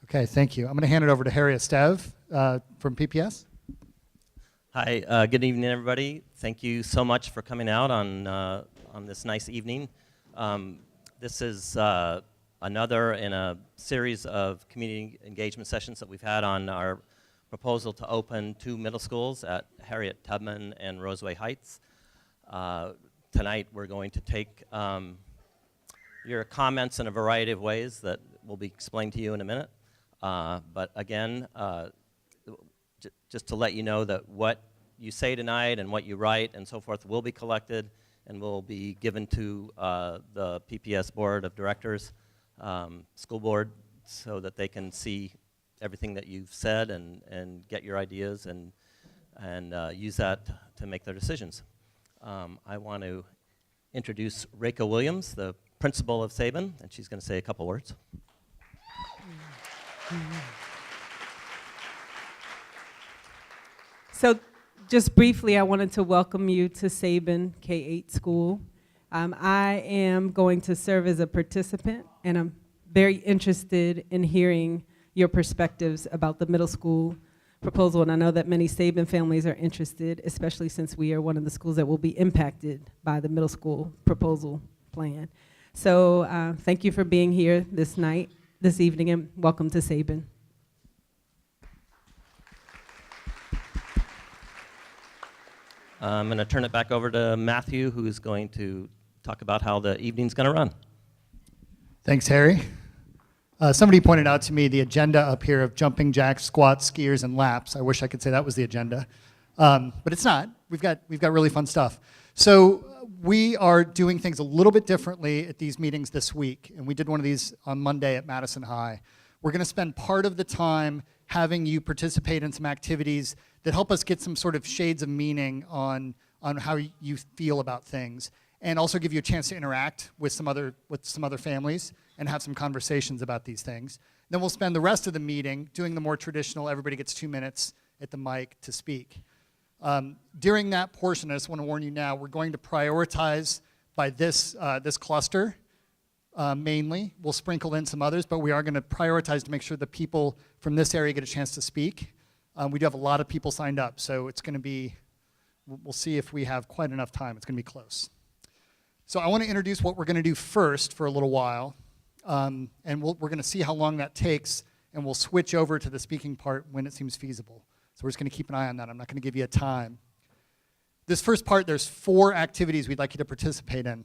Okay, thank you. I'm going to hand it over to Harry Estev from PPS. Hi, good evening, everybody. Thank you so much for coming out on this nice evening. This is another in a series of community engagement sessions that we've had on our proposal to open 2 middle schools at Harriet Tubman and Roseway Heights. Tonight we're going to take your comments in a variety of ways that will be explained to you in a minute. But again, just to let you know that what you say tonight and what you write and so forth will be collected and will be given to the PPS Board of Directors, school board, so that they can see everything that you've said and get your ideas and use that to make their decisions. I want to introduce Reka Williams, the principal of Sabin, and she's going to say a couple words. So just briefly, I wanted to welcome you to Sabin K-8 school. I am going to serve as a participant, and I'm very interested in hearing your perspectives about the middle school proposal, and I know that many Sabin families are interested, especially since we are one of the schools that will be impacted by the middle school proposal plan. So thank you for being here this evening, and welcome to Sabin. I'm going to turn it back over to Matthew, who's going to talk about how the evening's going to run. Thanks, Harry. Somebody pointed out to me the agenda up here of jumping jacks, squats, skiers, and laps. I wish I could say that was the agenda, but it's not. We've got really fun stuff. So we are doing things a little bit differently at these meetings this week, and we did one of these on Monday at Madison High. We're going to spend part of the time having you participate in some activities that help us get some sort of shades of meaning on how you feel about things, and also give you a chance to interact with some other families and have some conversations about these things. Then we'll spend the rest of the meeting doing the more traditional, everybody gets 2 minutes at the mic to speak. During that portion, I just want to warn you now, we're going to prioritize by this cluster mainly. We'll sprinkle in some others, but we are going to prioritize to make sure the people from this area get a chance to speak. We do have a lot of people signed up, so it's going to be, we'll see if we have quite enough time. It's going to be close. So I want to introduce what we're going to do first for a little while, and we're going to see how long that takes, and we'll switch over to the speaking part when it seems feasible. So we're just going to keep an eye on that. I'm not going to give you a time. This first part, there's 4 activities we'd like you to participate in.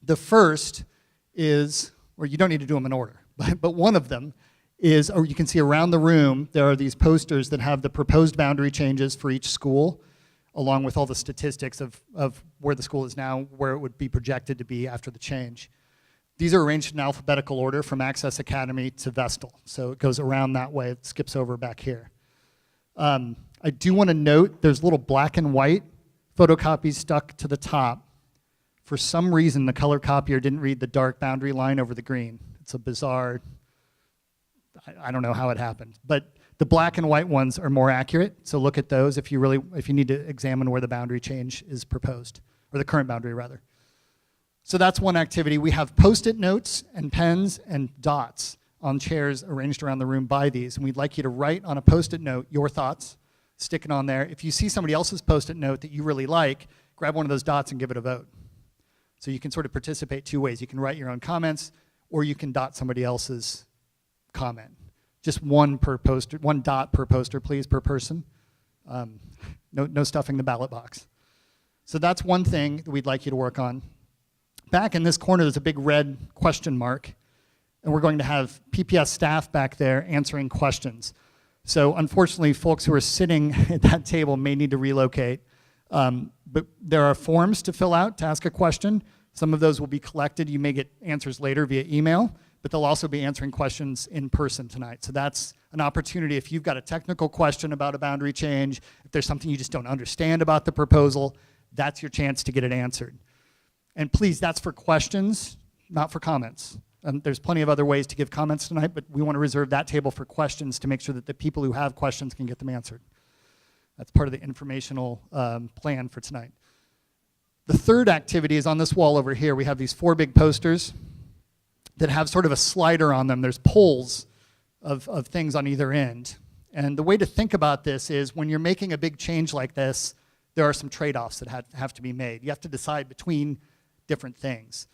The first is, or you don't need to do them in order, but one of them is, or you can see around the room, there are these posters that have the proposed boundary changes for each school, along with all the statistics of where the school is now, where it would be projected to be after the change. These are arranged in alphabetical order from Access Academy to Vestal. So it goes around that way, it skips over back here. I do want to note there's little black and white photocopies stuck to the top. For some reason, the color copier didn't read the dark boundary line over the green. It's a bizarre, I don't know how it happened. But the black and white ones are more accurate, so look at those if you need to examine where the boundary change is proposed, or the current boundary rather. So that's one activity. We have Post-it notes and pens and dots on chairs arranged around the room by these, and we'd like you to write on a Post-it note your thoughts, stick it on there. If you see somebody else's Post-it note that you really like, grab one of those dots and give it a vote. So you can sort of participate 2 ways. You can write your own comments, or you can dot somebody else's comment. Just one dot per poster, please, per person. No stuffing the ballot box. So that's one thing that we'd like you to work on. Back in this corner, there's a big red question mark, and we're going to have PPS staff back there answering questions. So unfortunately, folks who are sitting at that table may need to relocate. But there are forms to fill out to ask a question. Some of those will be collected. You may get answers later via email, but they'll also be answering questions in person tonight. So that's an opportunity. If you've got a technical question about a boundary change, if there's something you just don't understand about the proposal, that's your chance to get it answered. And please, that's for questions, not for comments. There's plenty of other ways to give comments tonight, but we want to reserve that table for questions to make sure that the people who have questions can get them answered. That's part of the informational plan for tonight. The third activity is on this wall over here. We have these 4 big posters that have sort of a slider on them. There's polls of things on either end. And the way to think about this is when you're making a big change like this, there are some trade-offs that have to be made. You have to decide between different things.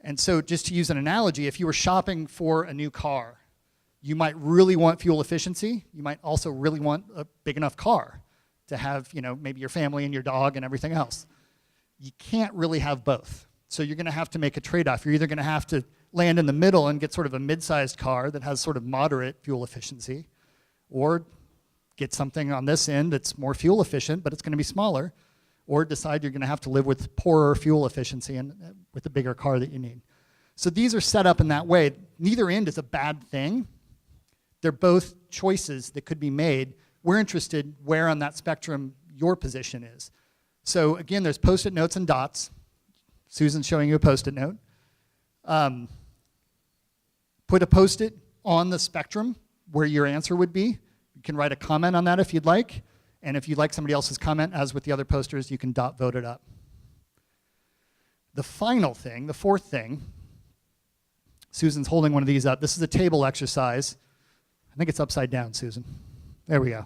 And so just to use an analogy, if you were shopping for a new car, you might really want fuel efficiency. You might also really want a big enough car to have, maybe your family and your dog and everything else. You can't really have both. So you're going to have to make a trade-off. You're either going to have to land in the middle and get sort of a mid-sized car that has sort of moderate fuel efficiency, or get something on this end that's more fuel efficient, but it's going to be smaller, or decide you're going to have to live with poorer fuel efficiency and with a bigger car that you need. So these are set up in that way. Neither end is a bad thing. They're both choices that could be made. We're interested where on that spectrum your position is. So again, there's Post-it notes and dots. Susan's showing you a Post-it note. Put a Post-it on the spectrum where your answer would be. You can write a comment on that if you'd like. And if you'd like somebody else's comment, as with the other posters, you can dot vote it up. The final thing, the fourth thing, Susan's holding one of these up. This is a table exercise. I think it's upside down, Susan. There we go.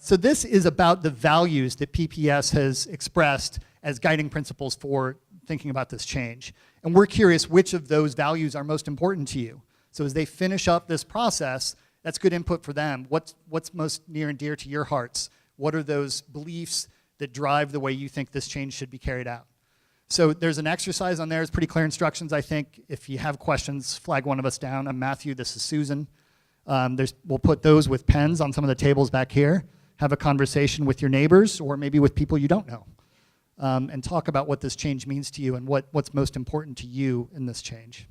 So this is about the values that PPS has expressed as guiding principles for thinking about this change. And we're curious which of those values are most important to you. So as they finish up this process, that's good input for them. What's most near and dear to your hearts? What are those beliefs that drive the way you think this change should be carried out? So there's an exercise on there. It's pretty clear instructions, I think. If you have questions, flag one of us down. I'm Matthew. This is Susan. We'll put those with pens on some of the tables back here. Have a conversation with your neighbors or maybe with people you don't know. And talk about what this change means to you and what's most important to you in this change.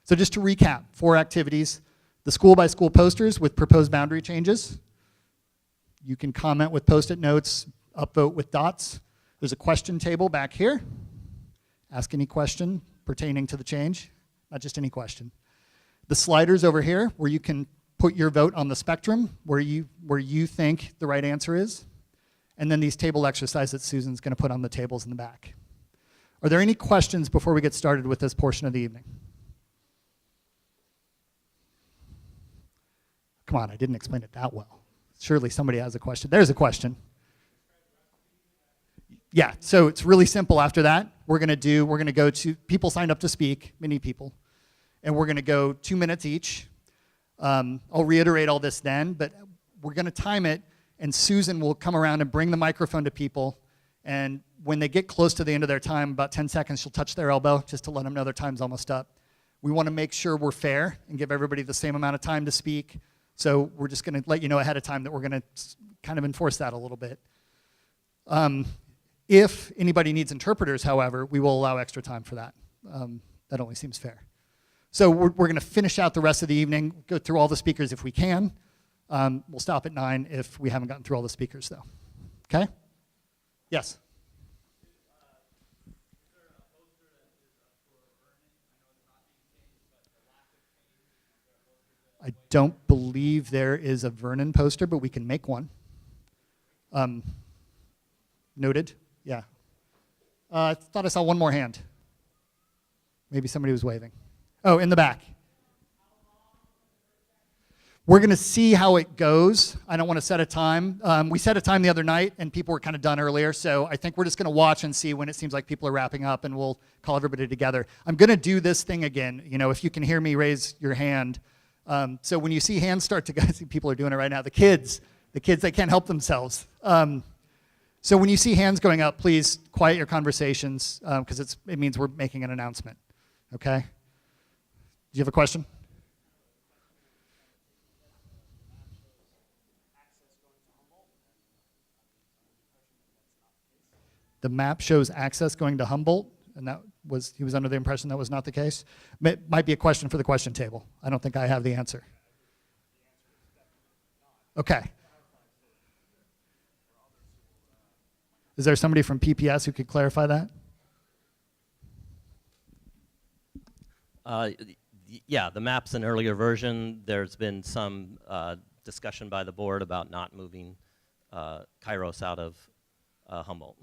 So just to recap, 4 activities. The school-by-school posters with proposed boundary changes. You can comment with Post-it notes, upvote with dots. There's a question table back here. Ask any question pertaining to the change, not just any question. The sliders over here where you can put your vote on the spectrum where you think the right answer is. And then these table exercises that Susan's going to put on the tables in the back. Are there any questions before we get started with this portion of the evening? Come on, I didn't explain it that well. Surely somebody has a question. There's a question. Yeah, so it's really simple after that. We're going to go to, people signed up to speak, many people, and we're going to go 2 minutes each. I'll reiterate all this then, but we're going to time it, and Susan will come around and bring the microphone to people, and when they get close to the end of their time, about 10 seconds, she'll touch their elbow just to let them know their time's almost up. We want to make sure we're fair and give everybody the same amount of time to speak. So we're just going to let you know ahead of time that we're going to kind of enforce that a little bit. If anybody needs interpreters, however, we will allow extra time for that. That only seems fair. So we're going to finish out the rest of the evening, go through all the speakers if we can. We'll stop at 9 if we haven't gotten through all the speakers, though. Okay? Yes? I don't believe there is a Vernon poster, but we can make one. Noted? Yeah. I thought I saw one more hand. Maybe somebody was waving. Oh, in the back. We're going to see how it goes. I don't want to set a time. We set a time the other night, and people were kind of done earlier, so I think we're just going to watch and see when it seems like people are wrapping up, and we'll call everybody together. I'm going to do this thing again. If you can hear me, raise your hand. So when you see hands start to go, I see people are doing it right now. The kids, they can't help themselves. So when you see hands going up, please quiet your conversations because it means we're making an announcement. Okay? Do you have a question? The map shows access going to Humboldt, and he was under the impression that was not the case. It might be a question for the question table. I don't think I have the answer. Okay. Is there somebody from PPS who could clarify that? Yeah, the map's an earlier version. There's been some discussion by the board about not moving Kairos out of Humboldt.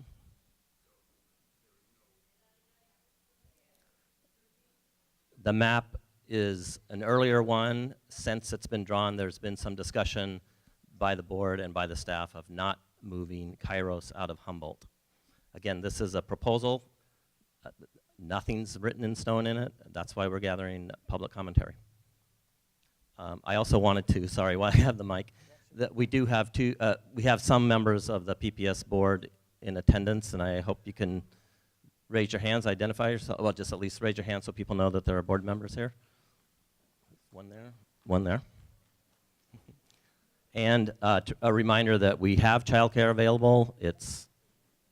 The map is an earlier one. Since it's been drawn, there's been some discussion by the board and by the staff of not moving Kairos out of Humboldt. Again, this is a proposal. Nothing's written in stone in it. That's why we're gathering public commentary. I also wanted to, sorry, while I have the mic, that we do have we have some members of the PPS board in attendance, and I hope you can raise your hands, identify yourself, well, just at least raise your hand so people know that there are board members here. One there, one there. And a reminder that we have childcare available. It's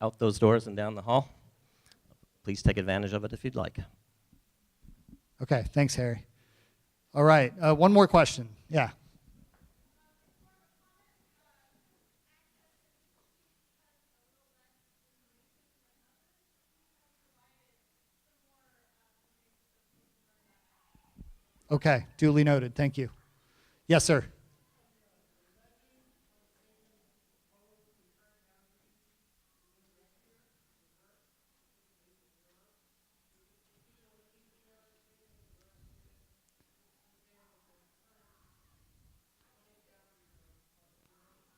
out those doors and down the hall. Please take advantage of it if you'd like. Okay, thanks, Harry. All right, one more question. Yeah. Okay, duly noted. Thank you. Yes, sir.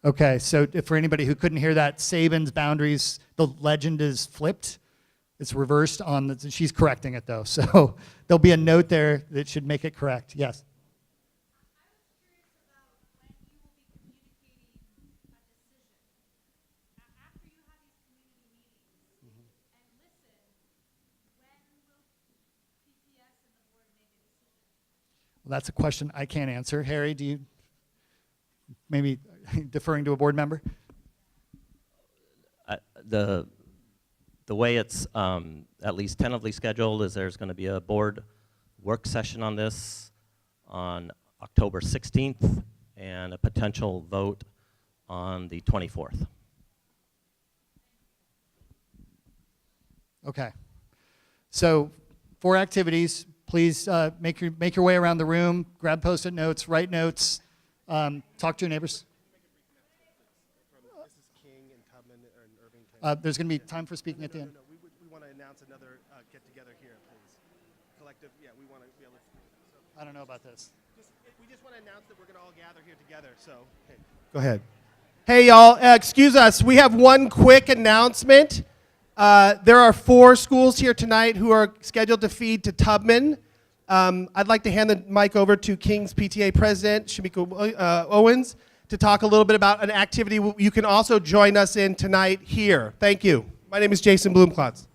Okay, so for anybody who couldn't hear that, Sabin's boundaries, the legend is flipped. It's reversed on the, she's correcting it though. So there'll be a note there that should make it correct. Yes. Well, that's a question I can't answer. Harry, do you, maybe deferring to a board member? The way it's at least tentatively scheduled is there's going to be a board work session on this on October 16th and a potential vote on the 24th. Okay. So 4 activities. Please make your way around the room, grab Post-it notes, write notes, talk to your neighbors. There's going to be time for speaking at the end. No, we want to announce another get-together here, please. Collective, yeah, we want to be able to. So I don't know about this. we just want to announce that we're going to all gather here together, so. Hey. Go ahead. Hey, y'all, excuse us. We have one quick announcement. There are 4 schools here tonight who are scheduled to feed to Tubman. I'd like to hand the mic over to King's PTA President, Shamika Owens, to talk a little bit about an activity you can also join us in tonight here. Thank you. My name is Jason Blumklotz.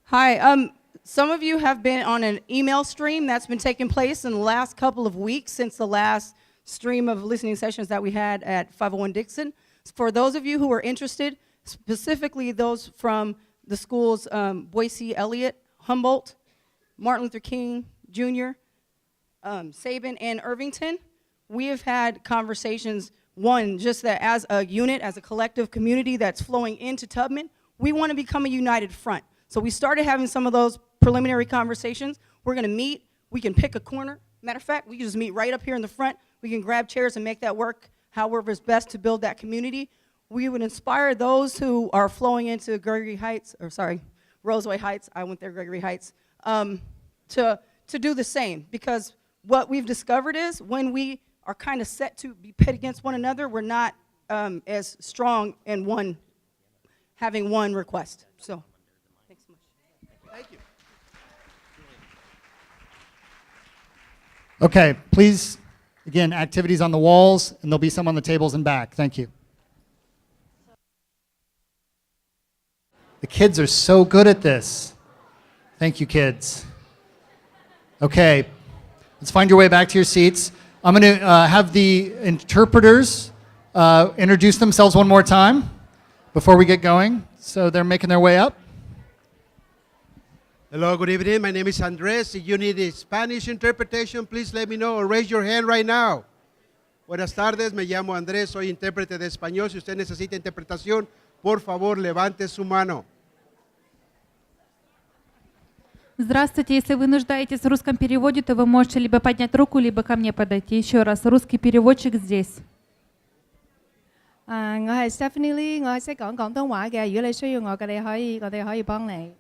Hi. Some of you have been on an email stream that's been taking place in the last couple of weeks since the last stream of listening sessions that we had at 501 Dixon. For those of you who are interested, specifically those from the schools Boise, Elliott, Humboldt, Martin Luther King Jr., Sabin, and Irvington, we have had conversations, one, just that as a unit, as a collective community that's flowing into Tubman, we want to become a united front. So we started having some of those preliminary conversations. We're going to meet. We can pick a corner. Matter of fact, we can just meet right up here in the front. We can grab chairs and make that work however is best to build that community. We would inspire those who are flowing into Roseway Heights. I went there, Gregory Heights, to do the same. Because what we've discovered is when we are kind of set to be pit against one another, we're not as strong in having one request. So, thanks so much. Thank you. Okay, please, again, activities on the walls, and there'll be some on the tables and back. Thank you. The kids are so good at this. Thank you, kids. Okay, let's find your way back to your seats. I'm going to have the interpreters introduce themselves one more time before we get going. So they're making their way up. Hello, good evening. My name is Andres. If you need a Spanish interpretation, please let me know or raise your hand right now. Buenas tardes, me llamo Andrés, soy intérprete de español. Si usted necesita interpretación, por favor, levante su mano. Здравствуйте, если вы нуждаетесь в русском переводе, то вы можете либо поднять руку, либо ко мне подойти. Еще раз, русский переводчик здесь. 我係 Stephanie Lee， 我係識講廣東話嘅。如果你需要我嘅，我哋可以幫你。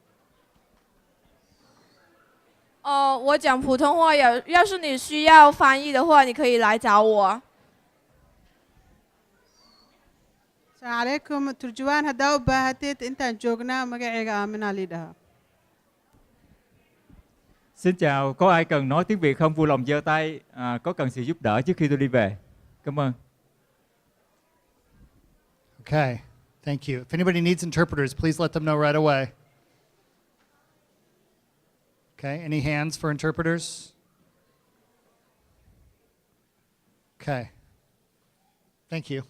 我讲普通话，要是你需要翻译的话，你可以来找我。 السلام عليكم ترجوان هدا وباهتيت انت جوجنا مقعيقا آمنة ليدها. Xin chào, có ai cần nói tiếng Việt không? Vui lòng giơ tay, có cần sự giúp đỡ trước khi tôi đi về. Cảm ơn. Okay, thank you. If anybody needs interpreters, please let them know right away. Okay, any hands for interpreters? Okay, thank you.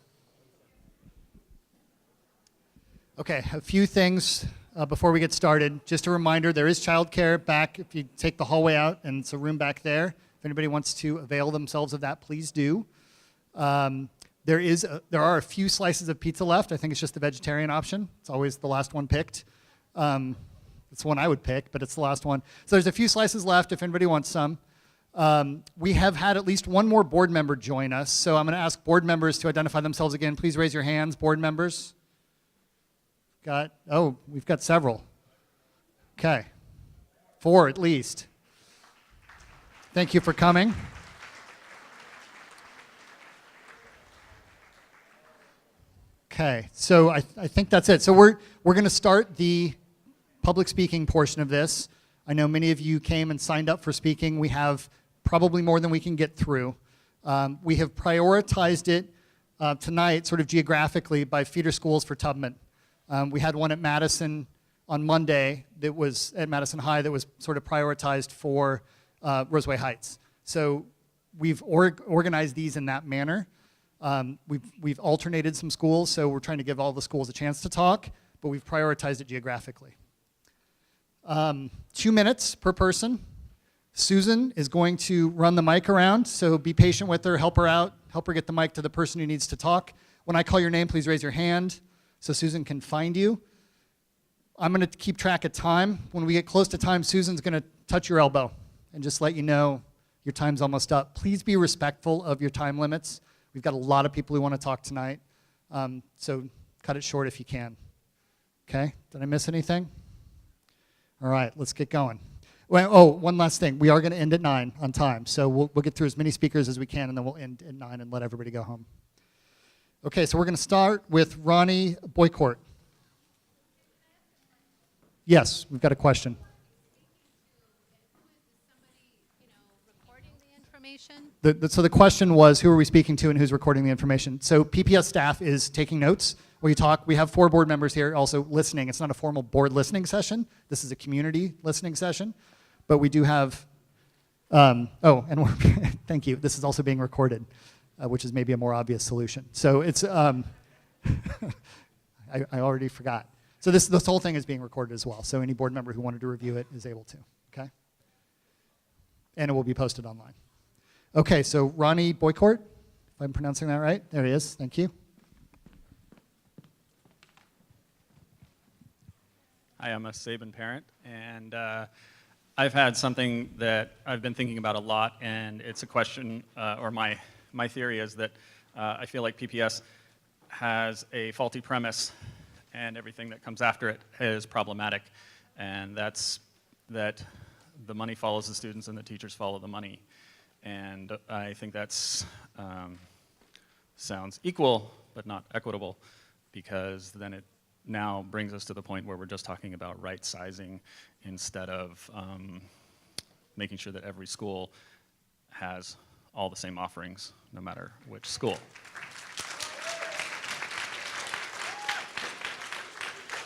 Okay, a few things before we get started. Just a reminder, there is childcare back if you take the hallway out, and it's a room back there. If anybody wants to avail themselves of that, please do. There are a few slices of pizza left. I think it's just the vegetarian option. It's always the last one picked. It's the one I would pick, but it's the last one. So there's a few slices left if anybody wants some. We have had at least one more board member join us, so I'm going to ask board members to identify themselves again. Please raise your hands, board members. We've got several. Okay, 4 at least. Thank you for coming. Okay, so I think that's it. So we're going to start the public speaking portion of this. I know many of you came and signed up for speaking. We have probably more than we can get through. We have prioritized it tonight sort of geographically by feeder schools for Tubman. We had one at Madison on Monday that was at Madison High that was sort of prioritized for Roseway Heights. So we've organized these in that manner. We've alternated some schools, so we're trying to give all the schools a chance to talk, but we've prioritized it geographically. 2 minutes per person. Susan is going to run the mic around, so be patient with her, help her out, help her get the mic to the person who needs to talk. When I call your name, please raise your hand so Susan can find you. I'm going to keep track of time. When we get close to time, Susan's going to touch your elbow and just let you know your time's almost up. Please be respectful of your time limits. We've got a lot of people who want to talk tonight, so cut it short if you can. Okay, did I miss anything? All right, let's get going. Well, one last thing. We are going to end at 9 on time, so we'll get through as many speakers as we can, and then we'll end at 9 and let everybody go home. Okay, so we're going to start with Ronnie Boycourt. Yes, we've got a question. So the question was, who are we speaking to and who's recording the information? So PPS staff is taking notes. We have 4 board members here also listening. It's not a formal board listening session. This is a community listening session. But we do have, thank you. This is also being recorded, which is maybe a more obvious solution. So it's, I already forgot. So this whole thing is being recorded as well. So any board member who wanted to review it is able to, okay? And it will be posted online. Okay, so Ronnie Boycourt, if I'm pronouncing that right. There he is, thank you. Hi, I'm a Sabin parent, and I've had something that I've been thinking about a lot, and it's a question, or my theory is that I feel like PPS has a faulty premise, and everything that comes after it is problematic, and that's that the money follows the students and the teachers follow the money. And I think that's sounds equal, but not equitable, because then it now brings us to the point where we're just talking about right sizing instead of making sure that every school has all the same offerings, no matter which school.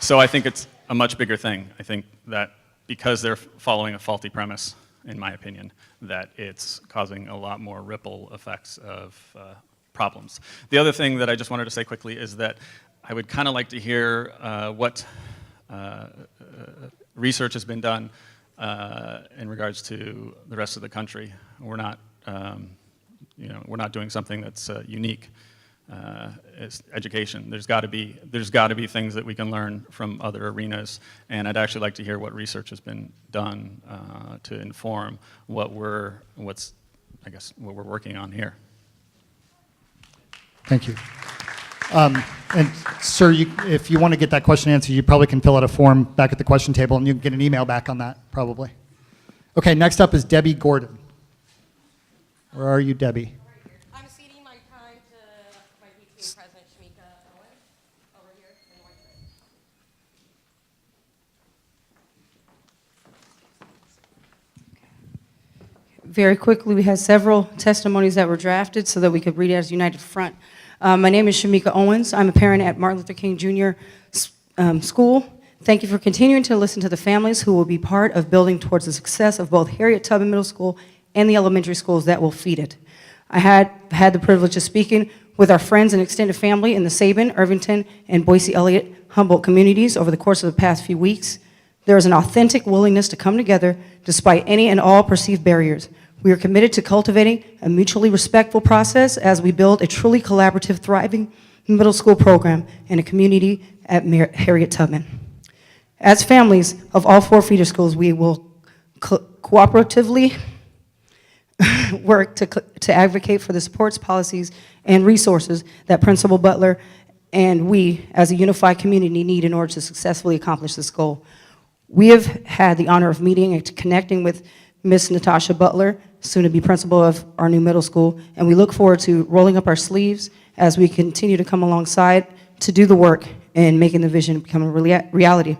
So I think it's a much bigger thing. I think that because they're following a faulty premise, in my opinion, that it's causing a lot more ripple effects of problems. The other thing that I just wanted to say quickly is that I would kind of like to hear what research has been done in regards to the rest of the country. We're not, we're not doing something that's unique. It's education. There's got to be things that we can learn from other arenas, and I'd actually like to hear what research has been done to inform what we're working on here. Thank you. And sir, if you want to get that question answered, you probably can fill out a form back at the question table, and you can get an email back on that, probably. Okay, next up is Debbie Gordon. Where are you, Debbie? I'm ceding my time to my PTA President, Shamika Owen, over here in the white shirt. Very quickly, we had several testimonies that were drafted so that we could read it as a united front. My name is Shamika Owens. I'm a parent at Martin Luther King Jr. School. Thank you for continuing to listen to the families who will be part of building towards the success of both Harriet Tubman Middle School and the elementary schools that will feed it. I had the privilege of speaking with our friends and extended family in the Sabin, Irvington, and Boise Elliott Humboldt communities over the course of the past few weeks. There is an authentic willingness to come together despite any and all perceived barriers. We are committed to cultivating a mutually respectful process as we build a truly collaborative, thriving middle school program and a community at Harriet Tubman. As families of all 4 feeder schools, we will cooperatively work to advocate for the supports, policies, and resources that Principal Butler and we, as a unified community, need in order to successfully accomplish this goal. We have had the honor of meeting and connecting with Ms. Natasha Butler, soon-to-be principal of our new middle school, and we look forward to rolling up our sleeves as we continue to come alongside to do the work and making the vision become a reality.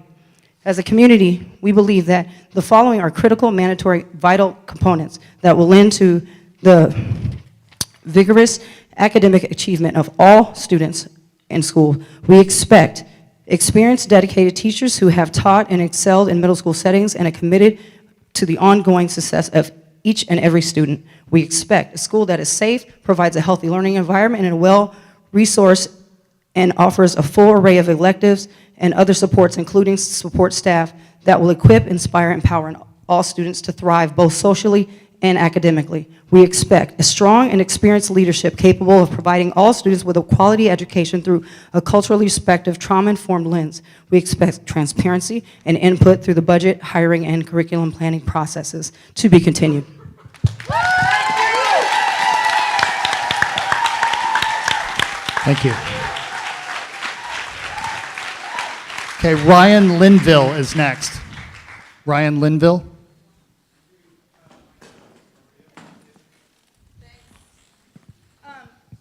As a community, we believe that the following are critical, mandatory, vital components that will lend to the vigorous academic achievement of all students in school. We expect experienced, dedicated teachers who have taught and excelled in middle school settings and are committed to the ongoing success of each and every student. We expect a school that is safe, provides a healthy learning environment, and a well-resourced and offers a full array of electives and other supports, including support staff that will equip, inspire, and empower all students to thrive both socially and academically. We expect a strong and experienced leadership capable of providing all students with a quality education through a culturally respectful, trauma-informed lens. We expect transparency and input through the budget, hiring, and curriculum planning processes. To be continued. Thank you. Okay, Ryan Linville is next. Ryan Linville.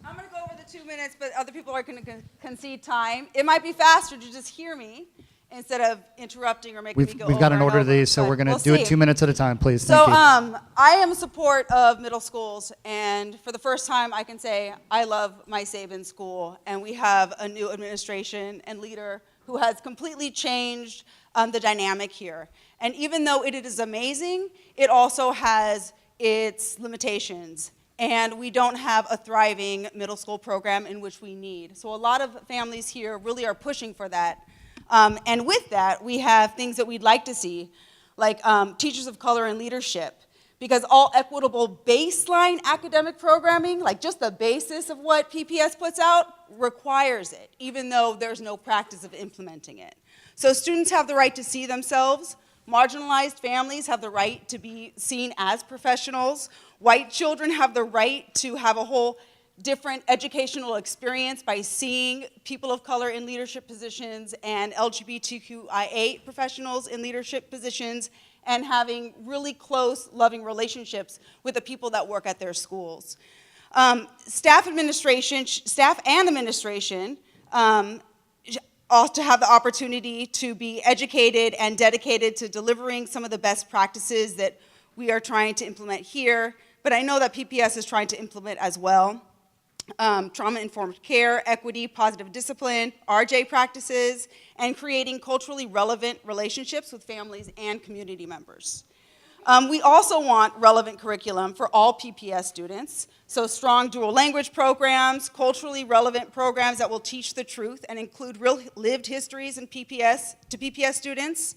I'm going to go over the 2 minutes, but other people are going to concede time. It might be faster to just hear me instead of interrupting or making me go We've got an over order and of over, these, so but we're going to we'll do it see. 2 minutes at a time, please. So Thank you. I am in support of middle schools, and for the first time I can say I love my Sabin school, and we have a new administration and leader who has completely changed the dynamic here. And even though it is amazing, it also has its limitations. And we don't have a thriving middle school program in which we need. So a lot of families here really are pushing for that. And with that, we have things that we'd like to see, like teachers of color and leadership. Because all equitable baseline academic programming, like just the basis of what PPS puts out, requires it, even though there's no practice of implementing it. So students have the right to see themselves. Marginalized families have the right to be seen as professionals. White children have the right to have a whole different educational experience by seeing people of color in leadership positions and LGBTQIA professionals in leadership positions, and having really close, loving relationships with the people that work at their schools. Staff and administration ought to have the opportunity to be educated and dedicated to delivering some of the best practices that we are trying to implement here, but I know that PPS is trying to implement as well. Trauma-informed care, equity, positive discipline, RJ practices, and creating culturally relevant relationships with families and community members. We also want relevant curriculum for all PPS students, so strong dual language programs, culturally relevant programs that will teach the truth and include real lived histories in PPS to PPS students,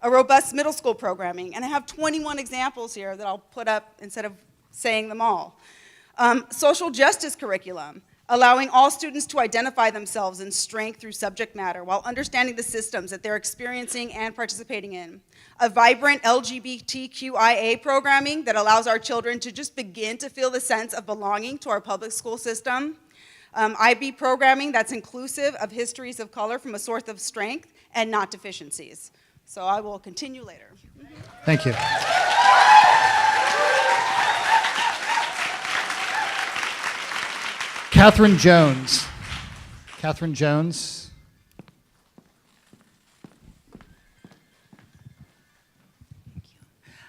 a robust middle school programming, and I have 21 examples here that I'll put up instead of saying them all. Social justice curriculum, allowing all students to identify themselves in strength through subject matter while understanding the systems that they're experiencing and participating in. A vibrant LGBTQIA programming that allows our children to just begin to feel the sense of belonging to our public school system. IB programming that's inclusive of histories of color from a source of strength and not deficiencies. So I will continue later. Thank you. Catherine Jones. Catherine Jones.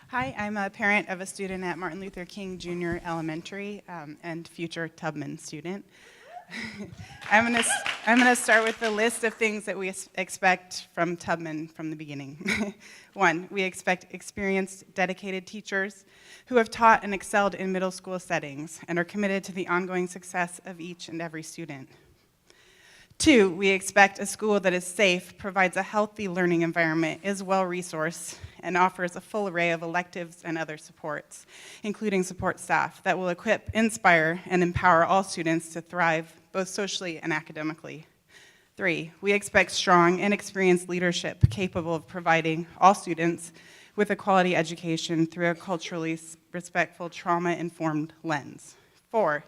Hi, I'm a parent of a student at Martin Luther King Jr. Elementary and future Tubman student. I'm gonna start with the list of things that we expect from Tubman from the beginning. 1, we expect experienced, dedicated teachers who have taught and excelled in middle school settings and are committed to the ongoing success of each and every student. 2, we expect a school that is safe, provides a healthy learning environment, is well-resourced, and offers a full array of electives and other supports, including support staff that will equip, inspire, and empower all students to thrive, both socially and academically. 3, we expect strong and experienced leadership capable of providing all students with a quality education through a culturally respectful, trauma-informed lens. 4,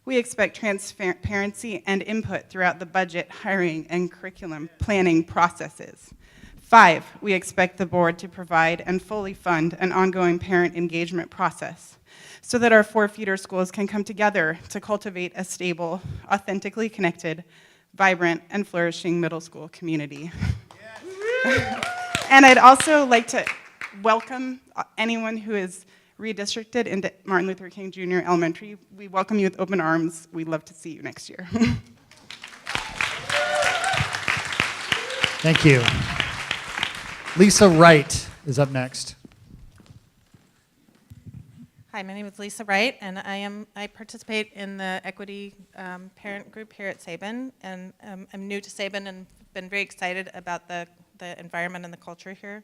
we expect transparency and input throughout the budget, hiring, and curriculum planning processes. 5, we expect the board to provide and fully fund an ongoing parent engagement process so that our 4 feeder schools can come together to cultivate a stable, authentically connected, vibrant, and flourishing middle school community. And I'd also like to welcome anyone who is redistricted into Martin Luther King Jr. Elementary. We welcome you with open arms. We'd love to see you next year. Thank you. Lisa Wright is up next. Hi, my name is Lisa Wright, and I participate in the equity parent group here at Sabin, and I'm new to Sabin and been very excited about the environment and the culture here.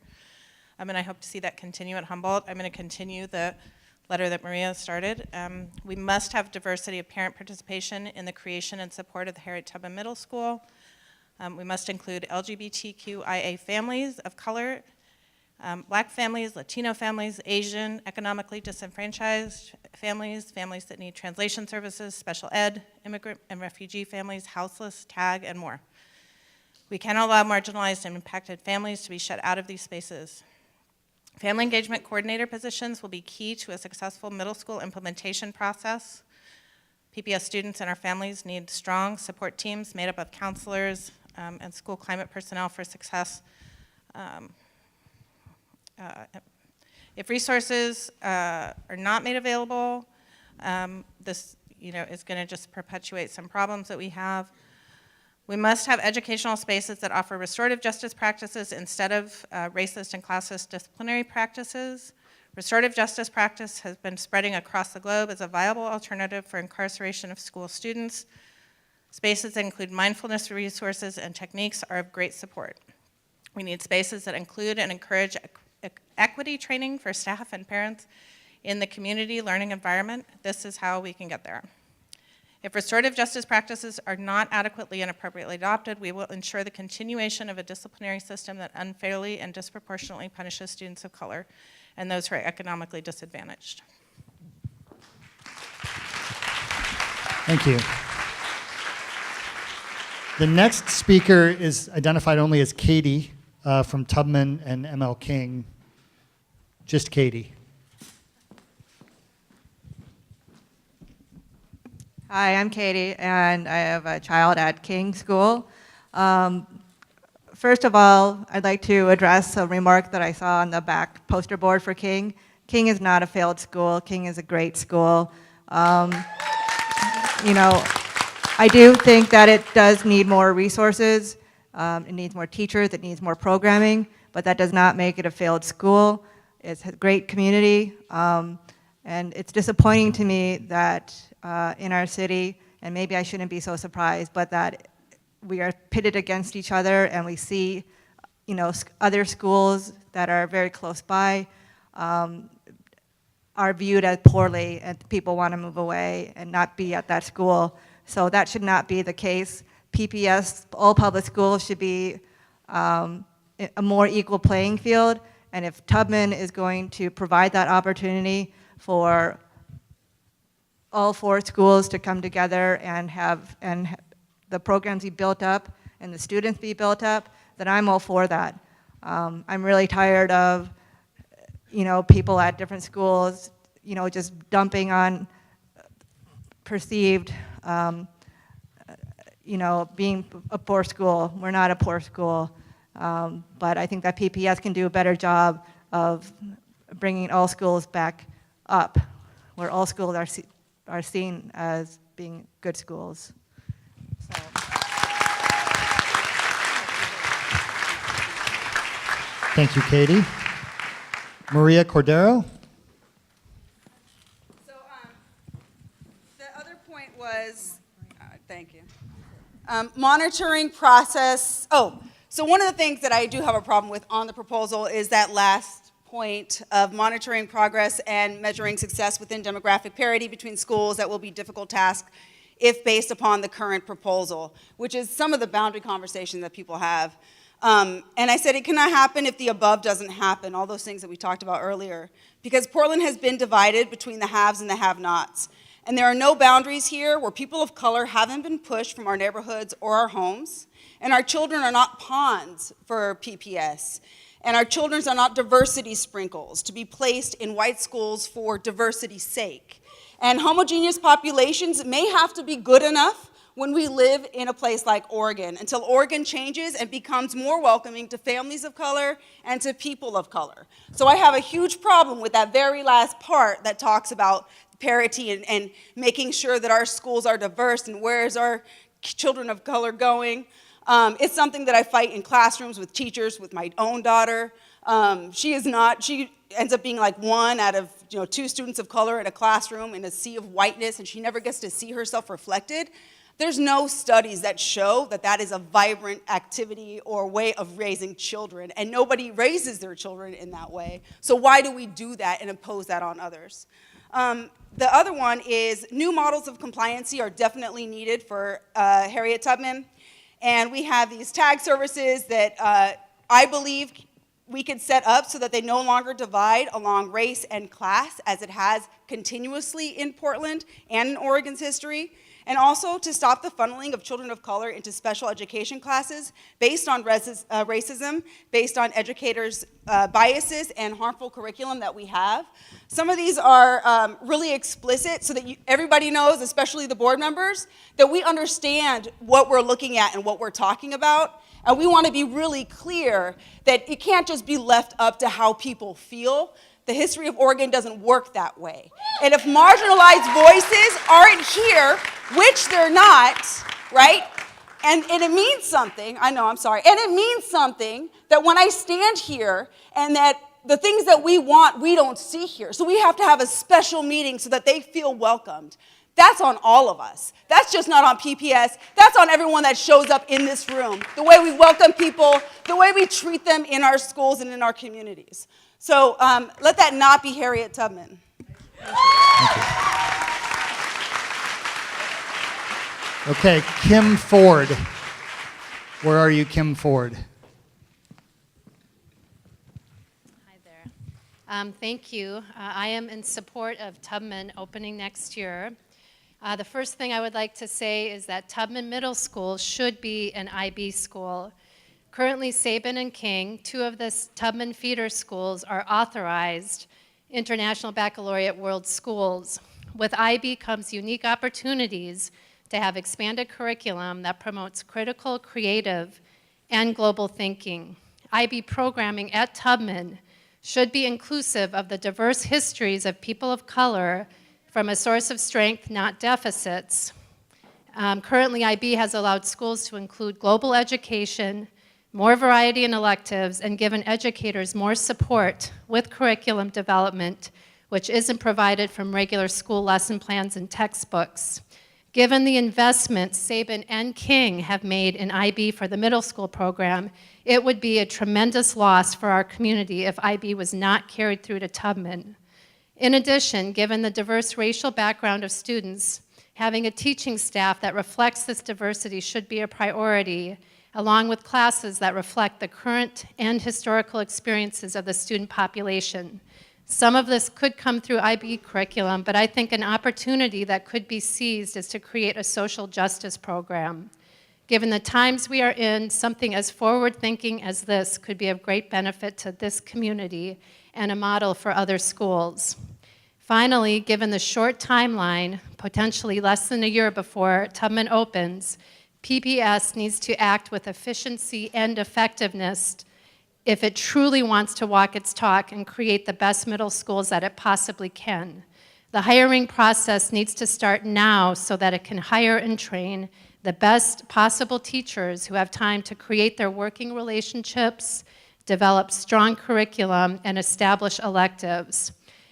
And I hope to see that continue at Humboldt. I'm going to continue the letter that Maria started. We must have diversity of parent participation in the creation and support of the Harriet Tubman Middle School. We must include LGBTQIA families of color, Black families, Latino families, Asian, economically disenfranchised families, families that need translation services, special ed, immigrant and refugee families, houseless, TAG, and more. We cannot allow marginalized and impacted families to be shut out of these spaces. Family engagement coordinator positions will be key to a successful middle school implementation process. PPS students and our families need strong support teams made up of counselors and school climate personnel for success. If resources are not made available, this is going to just perpetuate some problems that we have. We must have educational spaces that offer restorative justice practices instead of racist and classist disciplinary practices. Restorative justice practice has been spreading across the globe as a viable alternative for incarceration of school students. Spaces that include mindfulness resources and techniques are of great support. We need spaces that include and encourage equity training for staff and parents in the community learning environment. This is how we can get there. If restorative justice practices are not adequately and appropriately adopted, we will ensure the continuation of a disciplinary system that unfairly and disproportionately punishes students of color and those who are economically disadvantaged. Thank you. The next speaker is identified only as Katie from Tubman and ML King. Just Katie. Hi, I'm Katie, and I have a child at King School. First of all, I'd like to address a remark that I saw on the back poster board for King. King is not a failed school. King is a great school. I do think that it does need more resources. It needs more teachers. It needs more programming, but that does not make it a failed school. It's a great community, and it's disappointing to me that in our city, and maybe I shouldn't be so surprised, but that we are pitted against each other, and we see, other schools that are very close by are viewed as poorly, and people want to move away and not be at that school. So that should not be the case. PPS, all public schools should be a more equal playing field, and if Tubman is going to provide that opportunity for all 4 schools to come together and have the programs be built up and the students be built up, then I'm all for that. I'm really tired of, people at different schools, just dumping on perceived being a poor school. We're not a poor school. But I think that PPS can do a better job of bringing all schools back up, where all schools are seen as being good schools. Thank you, Katie. Maria Cordero. So the other point was, thank you, monitoring process. So one of the things that I do have a problem with on the proposal is that last point of monitoring progress and measuring success within demographic parity between schools. That will be a difficult task if based upon the current proposal, which is some of the boundary conversation that people have. And I said it cannot happen if the above doesn't happen, all those things that we talked about earlier, because Portland has been divided between the haves and the have-nots. And there are no boundaries here where people of color haven't been pushed from our neighborhoods or our homes, and our children are not pawns for PPS, and our children are not diversity sprinkles to be placed in white schools for diversity's sake. And homogeneous populations may have to be good enough when we live in a place like Oregon, until Oregon changes and becomes more welcoming to families of color and to people of color. So I have a huge problem with that very last part that talks about parity and making sure that our schools are diverse and where is our children of color going. It's something that I fight in classrooms with teachers, with my own daughter. She ends up being like one out of 2 students of color in a classroom in a sea of whiteness, and she never gets to see herself reflected. There's no studies that show that that is a vibrant activity or way of raising children, and nobody raises their children in that way. So why do we do that and impose that on others? The other one is new models of compliancy are definitely needed for Harriet Tubman, and we have these tag services that I believe we could set up so that they no longer divide along race and class as it has continuously in Portland and in Oregon's history. And also to stop the funneling of children of color into special education classes based on racism, based on educators' biases and harmful curriculum that we have. Some of these are really explicit so that everybody knows, especially the board members, that we understand what we're looking at and what we're talking about. And we want to be really clear that it can't just be left up to how people feel. The history of Oregon doesn't work that way. And if marginalized voices aren't here, which they're not, right? And it means something, I know, I'm sorry. And it means something that when I stand here and that the things that we want, we don't see here. So we have to have a special meeting so that they feel welcomed. That's on all of us. That's just not on PPS. That's on everyone that shows up in this room. The way we welcome people, the way we treat them in our schools and in our communities. So let that not be Harriet Tubman. Okay, Kim Ford. Where are you, Kim Ford? Hi there. Thank you. I am in support of Tubman opening next year. The first thing I would like to say is that Tubman Middle School should be an IB school. Currently, Sabin and King, 2 of the Tubman feeder schools, are authorized International Baccalaureate World Schools. With IB comes unique opportunities to have expanded curriculum that promotes critical, creative, and global thinking. IB programming at Tubman should be inclusive of the diverse histories of people of color from a source of strength, not deficits. Currently, IB has allowed schools to include global education, more variety in electives, and given educators more support with curriculum development, which isn't provided from regular school lesson plans and textbooks. Given the investments Sabin and King have made in IB for the middle school program, it would be a tremendous loss for our community if IB was not carried through to Tubman. In addition, given the diverse racial background of students, having a teaching staff that reflects this diversity should be a priority, along with classes that reflect the current and historical experiences of the student population. Some of this could come through IB curriculum, but I think an opportunity that could be seized is to create a social justice program. Given the times we are in, something as forward-thinking as this could be of great benefit to this community and a model for other schools. Finally, given the short timeline, potentially less than a year before Tubman opens, PPS needs to act with efficiency and effectiveness if it truly wants to walk its talk and create the best middle schools that it possibly can. The hiring process needs to start now so that it can hire and train the best possible teachers who have time to create their working relationships, develop strong curriculum, and establish electives.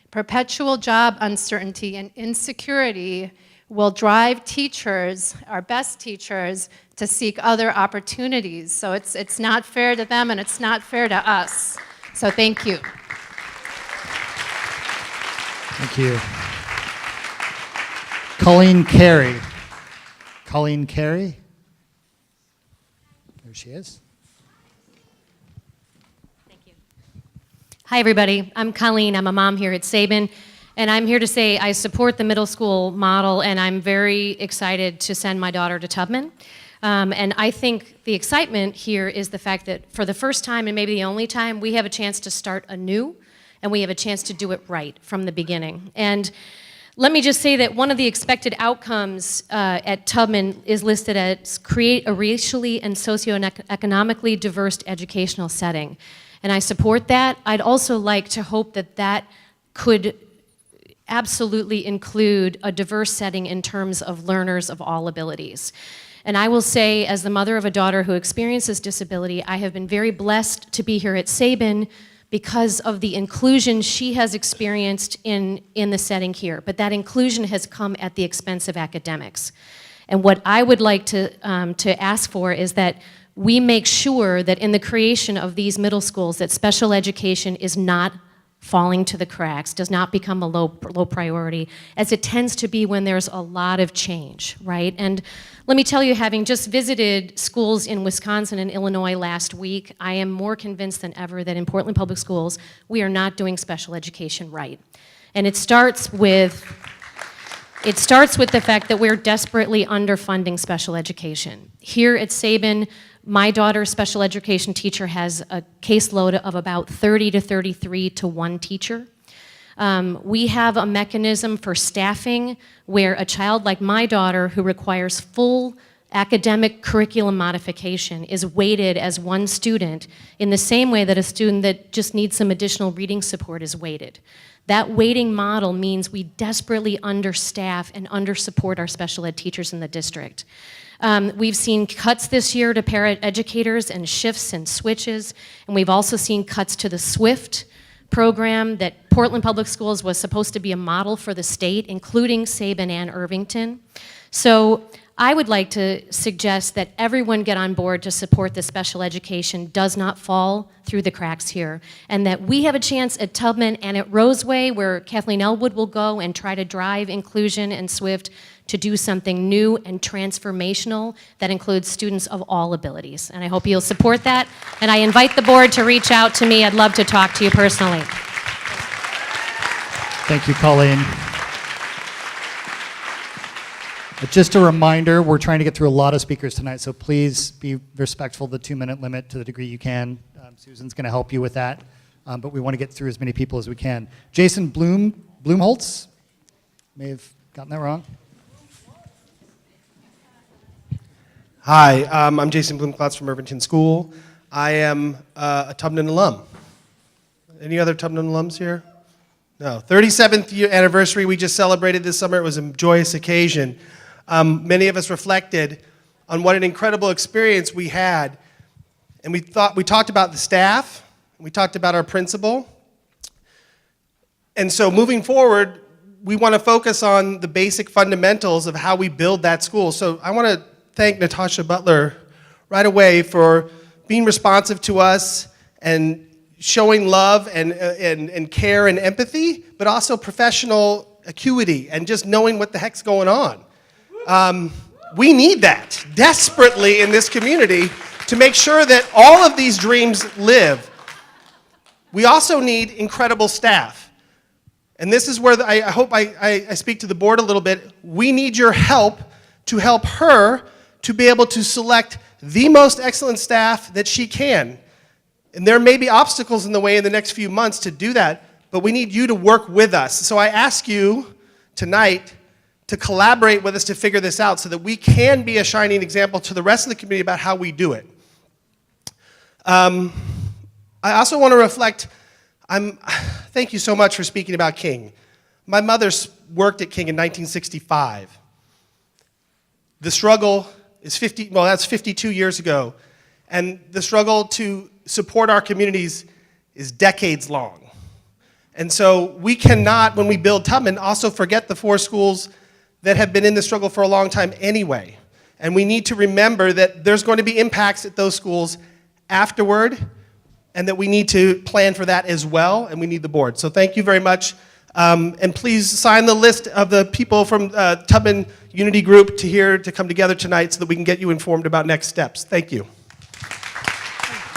Perpetual job uncertainty and insecurity will drive teachers, our best teachers, to seek other opportunities. So it's not fair to them and it's not fair to us. So thank you. Thank you. Colleen Carey. Colleen Carey? There she is. Hi, everybody. I'm Colleen. I'm a mom here at Sabin, and I'm here to say I support the middle school model, and I'm very excited to send my daughter to Tubman. And I think the excitement here is the fact that for the first time, and maybe the only time, we have a chance to start anew, and we have a chance to do it right from the beginning. And let me just say that one of the expected outcomes at Tubman is listed as create a racially and socioeconomically diverse educational setting. And I support that. I'd also like to hope that that could absolutely include a diverse setting in terms of learners of all abilities. And I will say, as the mother of a daughter who experiences disability, I have been very blessed to be here at Sabin because of the inclusion she has experienced in the setting here. But that inclusion has come at the expense of academics. And what I would like to ask for is that we make sure that in the creation of these middle schools that special education is not falling to the cracks, does not become a low priority, as it tends to be when there's a lot of change, right? And let me tell you, having just visited schools in Wisconsin and Illinois last week, I am more convinced than ever that in Portland Public Schools, we are not doing special education right. And it starts with the fact that we're desperately underfunding special education. Here at Sabin, my daughter's special education teacher has a caseload of about 30 to 33 to 1 teacher. We have a mechanism for staffing where a child like my daughter who requires full academic curriculum modification is weighted as 1 student in the same way that a student that just needs some additional reading support is weighted. That weighting model means we desperately understaff and undersupport our special ed teachers in the district. We've seen cuts this year to paraeducators and shifts and switches, and we've also seen cuts to the SWIFT program that Portland Public Schools was supposed to be a model for the state, including Sabin and Irvington. So I would like to suggest that everyone get on board to support that special education does not fall through the cracks here, and that we have a chance at Tubman and at Roseway, where Kathleen Elwood will go and try to drive inclusion and SWIFT to do something new and transformational that includes students of all abilities. And I hope you'll support that. And I invite the board to reach out to me. I'd love to talk to you personally. Thank you, Colleen. Just a reminder, we're trying to get through a lot of speakers tonight, so please be respectful of the 2-minute limit to the degree you can. Susan's going to help you with that, but we want to get through as many people as we can. Jason Blumholtz, may have gotten that wrong. Hi, I'm Jason Blumklotz from Irvington School. I am a Tubman alum. Any other Tubman alums here? No. 37th year anniversary we just celebrated this summer. It was a joyous occasion. Many of us reflected on what an incredible experience we had. And we talked about the staff, we talked about our principal. And so moving forward, we want to focus on the basic fundamentals of how we build that school. So I want to thank Natasha Butler right away for being responsive to us and showing love and care and empathy, but also professional acuity and just knowing what the heck's going on. We need that desperately in this community to make sure that all of these dreams live. We also need incredible staff. And this is where I hope I speak to the board a little bit. We need your help to help her to be able to select the most excellent staff that she can. And there may be obstacles in the way in the next few months to do that, but we need you to work with us. So I ask you tonight to collaborate with us to figure this out so that we can be a shining example to the rest of the community about how we do it. I also want to reflect, thank you so much for speaking about King. My mother worked at King in 1965. The struggle is that's 52 years ago. And the struggle to support our communities is decades long. And so we cannot, when we build Tubman, also forget the 4 schools that have been in the struggle for a long time anyway. And we need to remember that there's going to be impacts at those schools afterward, and that we need to plan for that as well, and we need the board. So thank you very much. And please sign the list of the people from Tubman Unity Group to come together tonight so that we can get you informed about next steps. Thank you.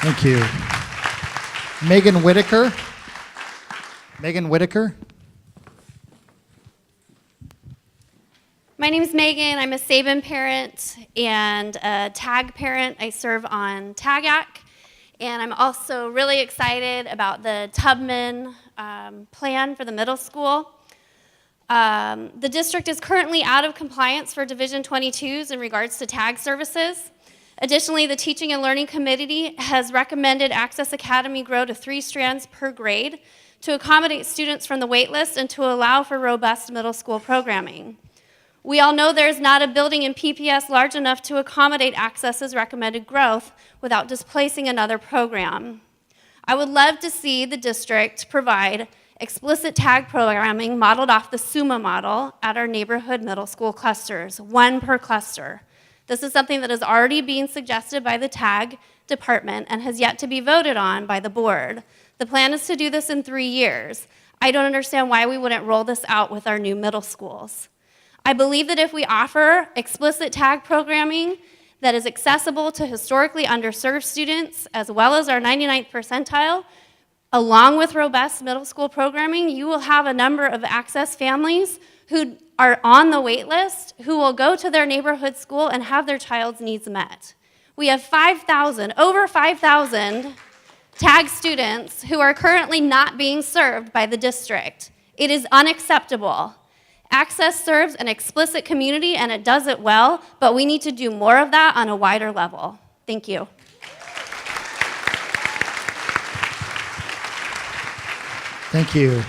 Thank you. Megan Whitaker. Megan Whitaker. My name is Megan. I'm a Sabin parent and a TAG parent. I serve on TAGAC. And I'm also really excited about the Tubman plan for the middle school. The district is currently out of compliance for Division 22s in regards to TAG services. Additionally, the Teaching and Learning Committee has recommended Access Academy grow to 3 strands per grade to accommodate students from the wait list and to allow for robust middle school programming. We all know there's not a building in PPS large enough to accommodate Access's recommended growth without displacing another program. I would love to see the district provide explicit TAG programming modeled off the SUMA model at our neighborhood middle school clusters, 1 per cluster. This is something that is already being suggested by the TAG department and has yet to be voted on by the board. The plan is to do this in 3 years. I don't understand why we wouldn't roll this out with our new middle schools. I believe that if we offer explicit TAG programming that is accessible to historically underserved students, as well as our 99th percentile, along with robust middle school programming, you will have a number of Access families who are on the wait list who will go to their neighborhood school and have their child's needs met. We have over 5,000 TAG students who are currently not being served by the district. It is unacceptable. Access serves an explicit community and it does it well, but we need to do more of that on a wider level. Thank you. Thank you.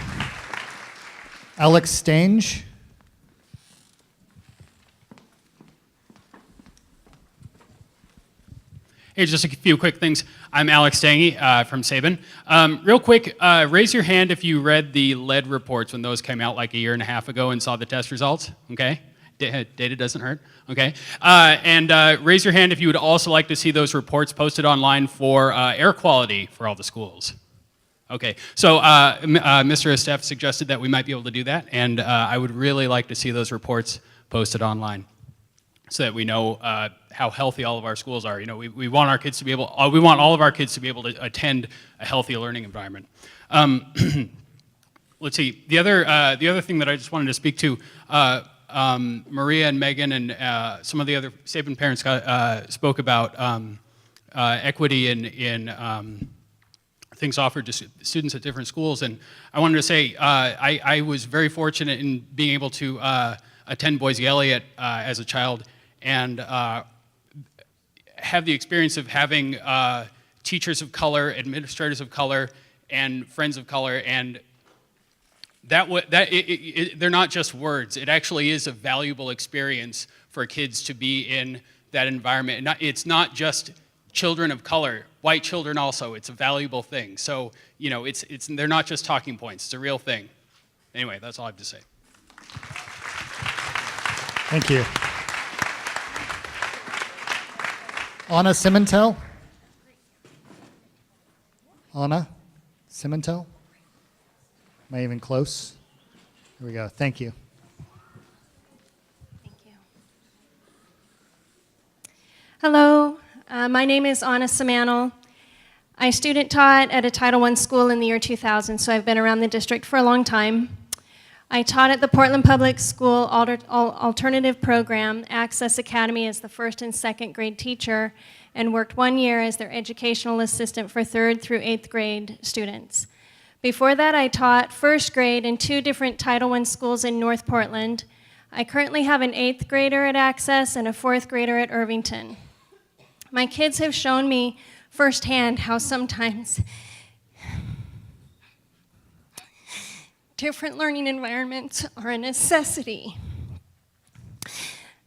Alex Stange. Hey, just a few quick things. I'm Alex Stange from Sabin. Real quick, raise your hand if you read the lead reports when those came out like 1.5 years ago and saw the test results, okay? Data doesn't hurt, okay? And raise your hand if you would also like to see those reports posted online for air quality for all the schools. Okay, so Mr. Estef suggested that we might be able to do that, and I would really like to see those reports posted online, so that we know how healthy all of our schools are. You know, we want our kids to be able, we want all of our kids to be able to attend a healthy learning environment. Let's see, the other thing that I just wanted to speak to, Maria and Megan and some of the other Sabin parents spoke about equity in things offered to students at different schools, and I wanted to say I was very fortunate in being able to attend Boise Elliott as a child, and have the experience of having teachers of color, administrators of color, and friends of color, and they're not just words. It actually is a valuable experience for kids to be in that environment. It's not just children of color, white children also. It's a valuable thing. So, you know, they're not just talking points. It's a real thing. Anyway, that's all I have to say. Thank you. Anna Simontel? Anna Simontel? Am I even close? Here we go. Thank you. Hello, my name is Anna Amano. I student taught at a Title I school in the year 2000, so I've been around the district for a long time. I taught at the Portland Public School Alternative Program, Access Academy, as the 1st and 2nd grade teacher, and worked 1 year as their educational assistant for 3rd through 8th grade students. Before that, I taught first grade in 2 different Title I schools in North Portland. I currently have an 8th grader at Access and a 4th grader at Irvington. My kids have shown me firsthand how sometimes different learning environments are a necessity.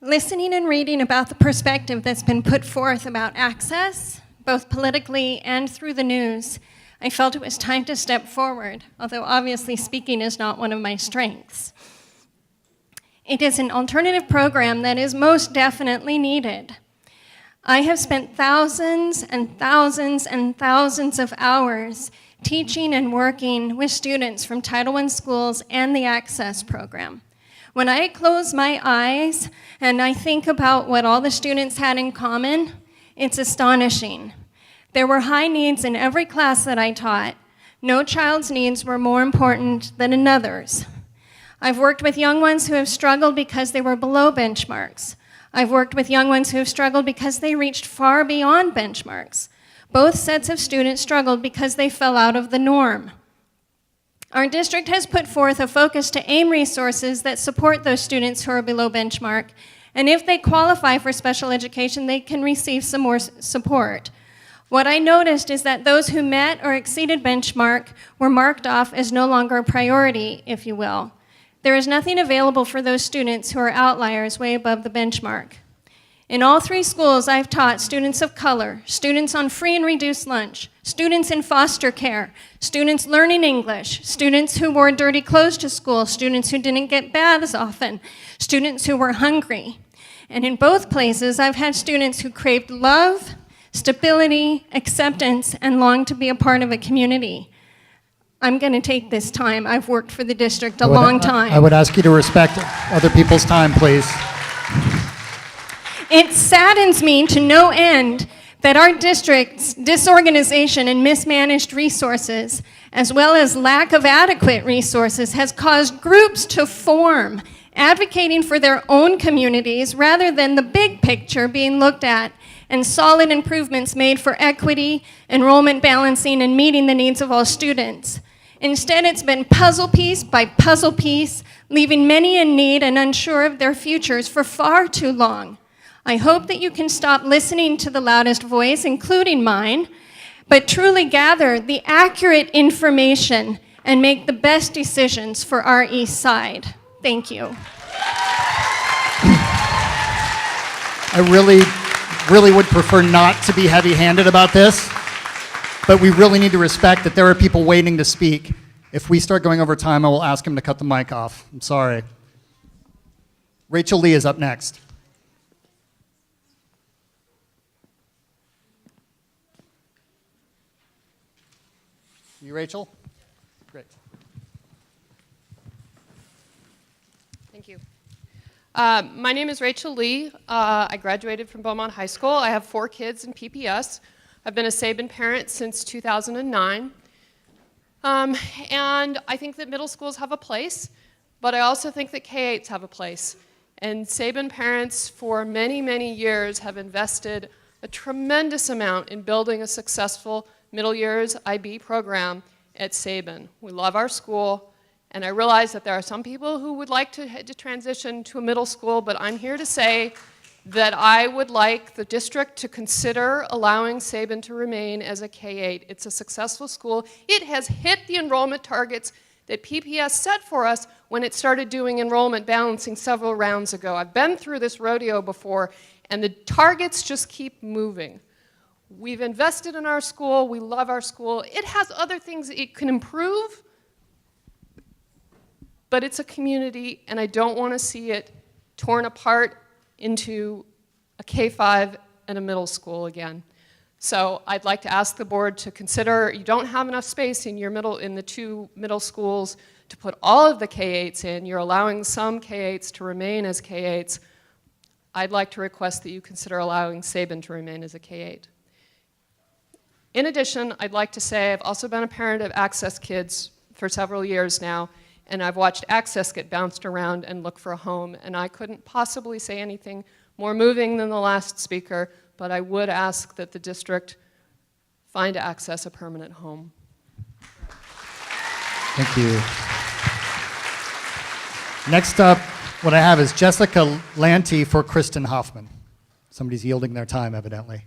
Listening and reading about the perspective that's been put forth about access, both politically and through the news, I felt it was time to step forward, although obviously speaking is not one of my strengths. It is an alternative program that is most definitely needed. I have spent thousands and thousands and thousands of hours teaching and working with students from Title I schools and the Access program. When I close my eyes and I think about what all the students had in common, it's astonishing. There were high needs in every class that I taught. No child's needs were more important than another's. I've worked with young ones who have struggled because they were below benchmarks. I've worked with young ones who have struggled because they reached far beyond benchmarks. Both sets of students struggled because they fell out of the norm. Our district has put forth a focus to aim resources that support those students who are below benchmark, and if they qualify for special education, they can receive some more support. What I noticed is that those who met or exceeded benchmark were marked off as no longer a priority, if you will. There is nothing available for those students who are outliers way above the benchmark. In all 3 schools, I've taught students of color, students on free and reduced lunch, students in foster care, students learning English, students who wore dirty clothes to school, students who didn't get baths often, students who were hungry. And in both places, I've had students who craved love, stability, acceptance, and longed to be a part of a community. I'm going to take this time. I've worked for the district a long time. I would ask you to respect other people's time, please. It saddens me to no end that our district's disorganization and mismanaged resources, as well as lack of adequate resources, has caused groups to form, advocating for their own communities rather than the big picture being looked at and solid improvements made for equity, enrollment balancing, and meeting the needs of all students. Instead, it's been puzzle piece by puzzle piece, leaving many in need and unsure of their futures for far too long. I hope that you can stop listening to the loudest voice, including mine, but truly gather the accurate information and make the best decisions for our East Side. Thank you. I really would prefer not to be heavy-handed about this, but we really need to respect that there are people waiting to speak. If we start going over time, I will ask him to cut the mic off. I'm sorry. Rachel Lee is up next. You, Rachel? Great. Thank you. My name is Rachel Lee. I graduated from Beaumont High School. I have 4 kids in PPS. I've been a Sabin parent since 2009. And I think that middle schools have a place, but I also think that K-8s have a place. And Sabin parents for many, many years have invested a tremendous amount in building a successful middle years IB program at Sabin. We love our school. And I realize that there are some people who would like to transition to a middle school, but I'm here to say that I would like the district to consider allowing Sabin to remain as a K-8. It's a successful school. It has hit the enrollment targets that PPS set for us when it started doing enrollment balancing several rounds ago. I've been through this rodeo before, and the targets just keep moving. We've invested in our school. We love our school. It has other things it can improve, but it's a community, and I don't want to see it torn apart into a K-5 and a middle school again. So I'd like to ask the board to consider, you don't have enough space in the 2 middle schools to put all of the K-8s in. You're allowing some K-8s to remain as K-8s. I'd like to request that you consider allowing Sabin to remain as a K-8. In addition, I'd like to say I've also been a parent of Access kids for several years now, and I've watched Access get bounced around and look for a home, and I couldn't possibly say anything more moving than the last speaker, but I would ask that the district find Access a permanent home. Thank you. Next up, what I have is Jessica Lanty for Kristen Hoffman. Somebody's yielding their time, evidently.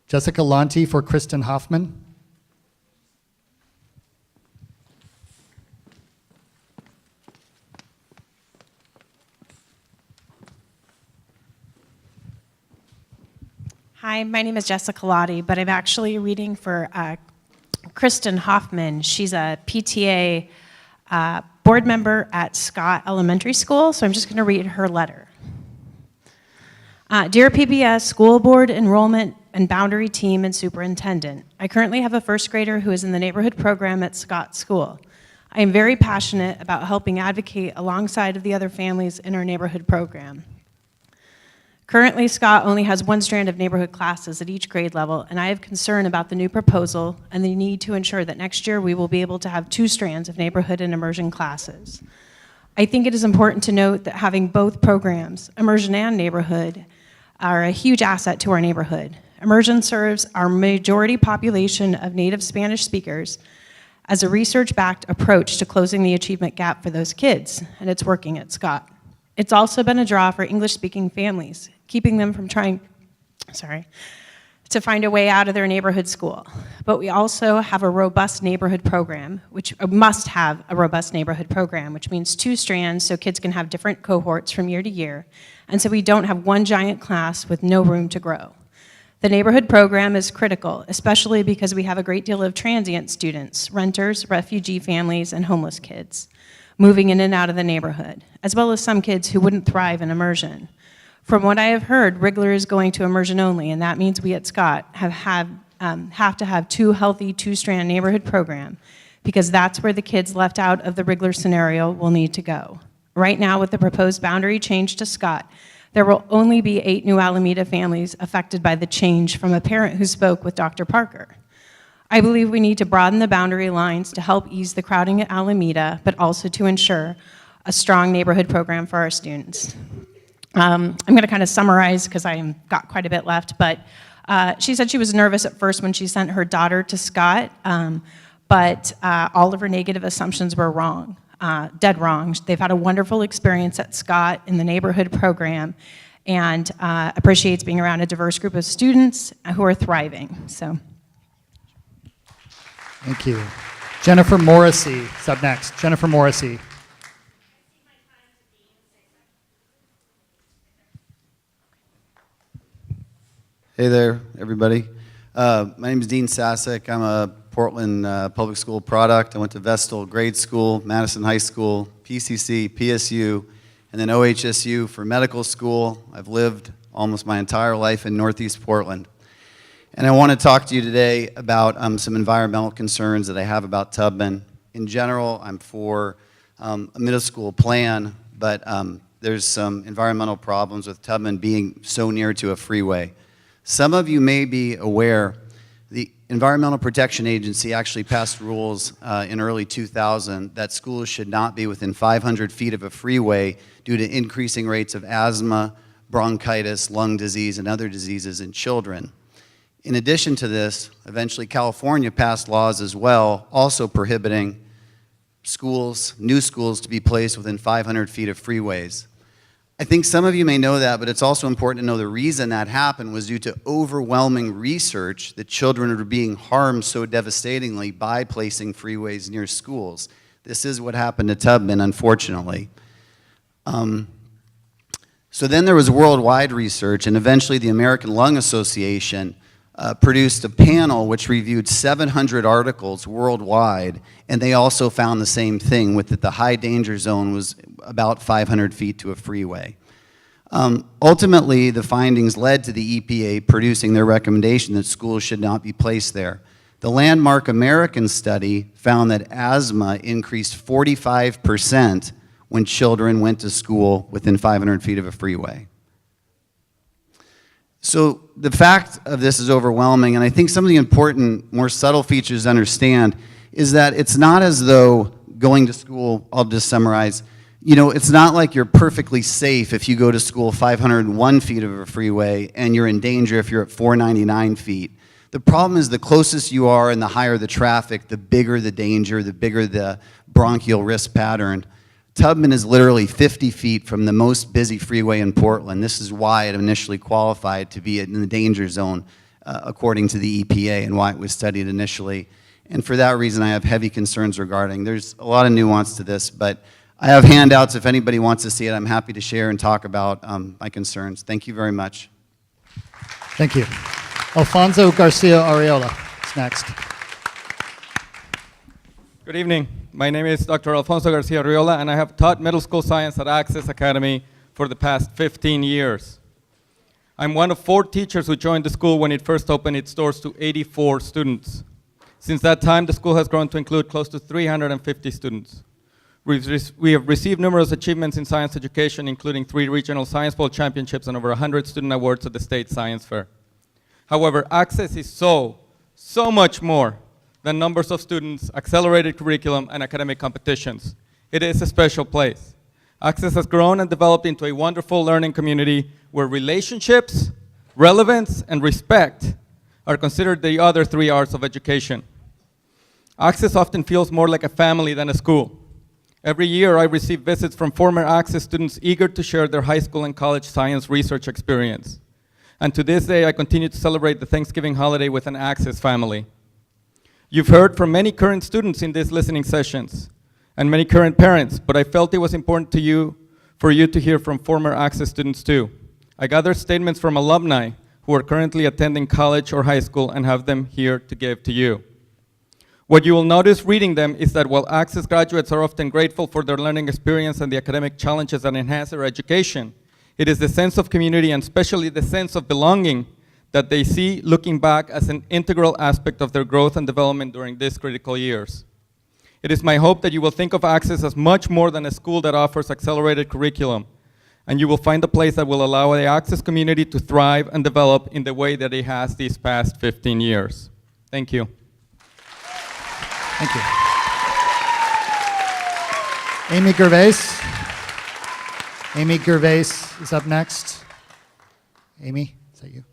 Jessica Lanty for Kristen Hoffman. Hi, my name is Jessica Lodi, but I'm actually reading for Kristen Hoffman. She's a PTA board member at Scott Elementary School, so I'm just going to read her letter. Dear PBS School Board, Enrollment, and Boundary Team and Superintendent, I currently have a first grader who is in the neighborhood program at Scott School. I am very passionate about helping advocate alongside of the other families in our neighborhood program. Currently, Scott only has one strand of neighborhood classes at each grade level, and I have concern about the new proposal and the need to ensure that next year we will be able to have 2 strands of neighborhood and immersion classes. I think it is important to note that having both programs, immersion and neighborhood, are a huge asset to our neighborhood. Immersion serves our majority population of native Spanish speakers as a research-backed approach to closing the achievement gap for those kids, and it's working at Scott. It's also been a draw for English-speaking families, keeping them from trying to find a way out of their neighborhood school. But we also have a robust neighborhood program, which must have a robust neighborhood program, which means 2 strands so kids can have different cohorts from year to year, and so we don't have one giant class with no room to grow. The neighborhood program is critical, especially because we have a great deal of transient students, renters, refugee families, and homeless kids moving in and out of the neighborhood, as well as some kids who wouldn't thrive in immersion. From what I have heard, Wrigler is going to immersion only, and that means we at Scott have to have 2 healthy 2-strand neighborhood program, because that's where the kids left out of the Wrigler scenario will need to go. Right now, with the proposed boundary change to Scott, there will only be 8 New Alameda families affected by the change from a parent who spoke with Dr. Parker. I believe we need to broaden the boundary lines to help ease the crowding at Alameda, but also to ensure a strong neighborhood program for our students. I'm going to kind of summarize because I've got quite a bit left, but she said she was nervous at first when she sent her daughter to Scott, but all of her negative assumptions were wrong, dead wrong. They've had a wonderful experience at Scott in the neighborhood program and appreciates being around a diverse group of students who are thriving. So. Thank you. Jennifer Morrissey is up next. Jennifer Morrissey. Hey there, everybody. My name is Dean Sasek. I'm a Portland public school product. I went to Vestal Grade School, Madison High School, PCC, PSU, and then OHSU for medical school. I've lived almost my entire life in Northeast Portland. And I want to talk to you today about some environmental concerns that I have about Tubman. In general, I'm for a middle school plan, but there's some environmental problems with Tubman being so near to a freeway. Some of you may be aware the Environmental Protection Agency actually passed rules in early 2000 that schools should not be within 500 feet of a freeway due to increasing rates of asthma, bronchitis, lung disease, and other diseases in children. In addition to this, eventually California passed laws as well, also prohibiting schools, new schools, to be placed within 500 feet of freeways. I think some of you may know that, but it's also important to know the reason that happened was due to overwhelming research that children were being harmed so devastatingly by placing freeways near schools. This is what happened to Tubman, unfortunately. So then there was worldwide research, and eventually the American Lung Association produced a panel which reviewed 700 articles worldwide, and they also found the same thing, with that the high danger zone was about 500 feet to a freeway. Ultimately, the findings led to the EPA producing their recommendation that schools should not be placed there. The landmark American study found that asthma increased 45% when children went to school within 500 feet of a freeway. So the fact of this is overwhelming, and I think some of the important, more subtle features to understand is that it's not as though going to school, I'll just summarize, you know, it's not like you're perfectly safe if you go to school 501 feet of a freeway and you're in danger if you're at 499 feet. The problem is the closest you are and the higher the traffic, the bigger the danger, the bigger the bronchial risk pattern. Tubman is literally 50 feet from the most busy freeway in Portland. This is why it initially qualified to be in the danger zone, according to the EPA, and why it was studied initially. And for that reason, I have heavy concerns regarding. There's a lot of nuance to this, but I have handouts. If anybody wants to see it, I'm happy to share and talk about my concerns. Thank you very much. Thank you. Alfonso Garcia Areola is next. Good evening. My name is Dr. Alonso Garcia Triola, and I have taught middle school science at Access Academy for the past 15 years. I'm one of 4 teachers who joined the school when it first opened its doors to 84 students. Since that time, the school has grown to include close to 350 students. We have received numerous achievements in science education, including 3 regional science bowl championships and over 100 student awards at the state science fair. However, Access is so much more than numbers of students, accelerated curriculum, and academic competitions. It is a special place. Access has grown and developed into a wonderful learning community where relationships, relevance, and respect are considered the other 3 R's of education. Access often feels more like a family than a school. Every year, I receive visits from former Access students eager to share their high school and college science research experience. And to this day, I continue to celebrate the Thanksgiving holiday with an Access family. You've heard from many current students in these listening sessions and many current parents, but I felt it was important for you to hear from former Access students too. I gathered statements from alumni who are currently attending college or high school and have them here to give to you. What you will notice reading them is that while Access graduates are often grateful for their learning experience and the academic challenges that enhance their education, it is the sense of community and especially the sense of belonging that they see looking back as an integral aspect of their growth and development during these critical years. It is my hope that you will think of Access as much more than a school that offers accelerated curriculum, and you will find a place that will allow the Access community to thrive and develop in the way that it has these past 15 years. Thank you. Thank you. Amy Gervais. Amy Gervais is up next. Amy, is that you?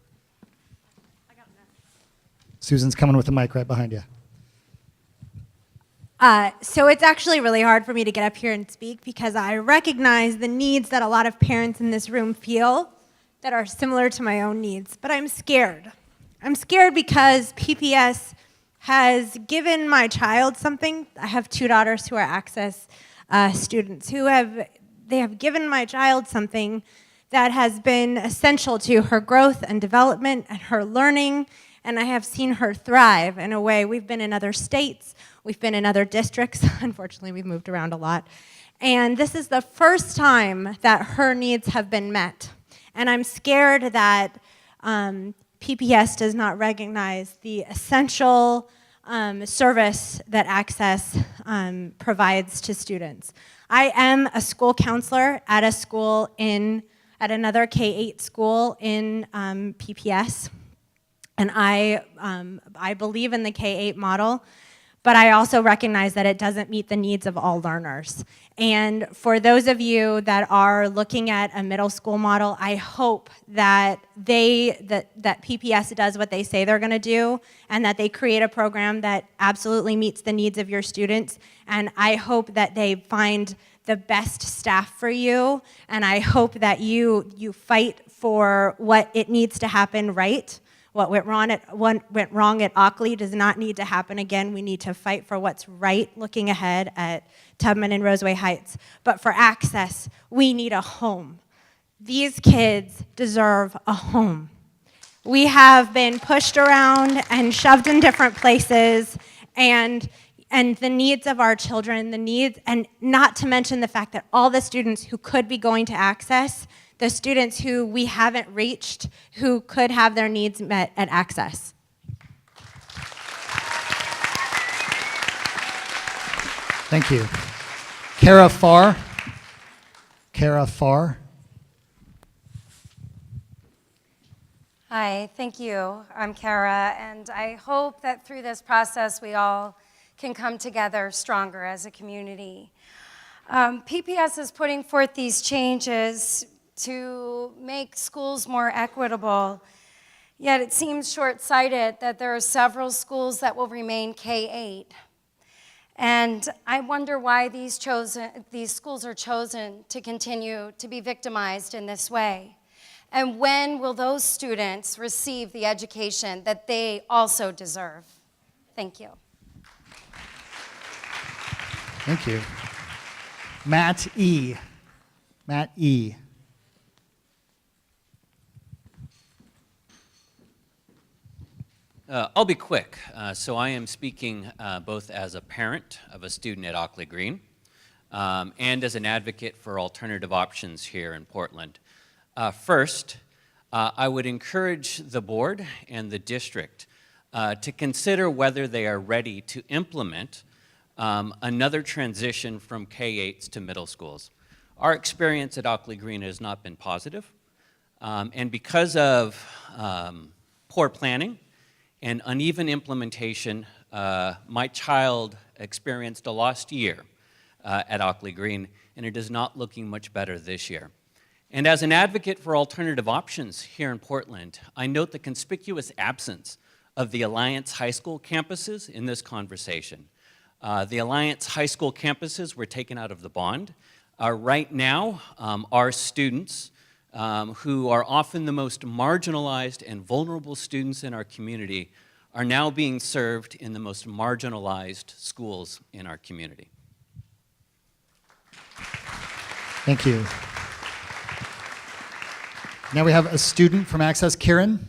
Susan's coming with the mic right behind you. So it's actually really hard for me to get up here and speak because I recognize the needs that a lot of parents in this room feel that are similar to my own needs, but I'm scared. I'm scared because PPS has given my child something. I have 2 daughters who are Access students who have given my child something that has been essential to her growth and development and her learning, and I have seen her thrive in a way. We've been in other states, we've been in other districts. Unfortunately, we've moved around a lot. And this is the first time that her needs have been met. And I'm scared that PPS does not recognize the essential service that Access provides to students. I am a school counselor at a school at another K-8 school in PPS. And I believe in the K-8 model, but I also recognize that it doesn't meet the needs of all learners. And for those of you that are looking at a middle school model, I hope that that PPS does what they say they're going to do, and that they create a program that absolutely meets the needs of your students. And I hope that they find the best staff for you, and I hope that you fight for what it needs to happen right. What went wrong at Ockley does not need to happen again. We need to fight for what's right looking ahead at Tubman and Roseway Heights. But for Access, we need a home. These kids deserve a home. We have been pushed around and shoved in different places, and the needs of our children, and not to mention the fact that all the students who could be going to Access, the students who we haven't reached, who could have their needs met at Access. Thank you. Kara Farr. Kara Farr. Hi, thank you. I'm Kara, and I hope that through this process we all can come together stronger as a community. PPS is putting forth these changes to make schools more equitable. Yet it seems short-sighted that there are several schools that will remain K-8. And I wonder why these schools are chosen to continue to be victimized in this way. And when will those students receive the education that they also deserve? Thank you. Thank you. Matt E. Matt E. I'll be quick. So I am speaking both as a parent of a student at Ockley Green and as an advocate for alternative options here in Portland. First, I would encourage the board and the district to consider whether they are ready to implement another transition from K-8s to middle schools. Our experience at Ockley Green has not been positive, and because of poor planning and uneven implementation, my child experienced a lost year at Ockley Green, and it is not looking much better this year. And as an advocate for alternative options here in Portland, I note the conspicuous absence of the Alliance High School campuses in this conversation. The Alliance High School campuses were taken out of the bond. Right now, our students, who are often the most marginalized and vulnerable students in our community, are now being served in the most marginalized schools in our community. Thank you. Now we have a student from Access, Kieran.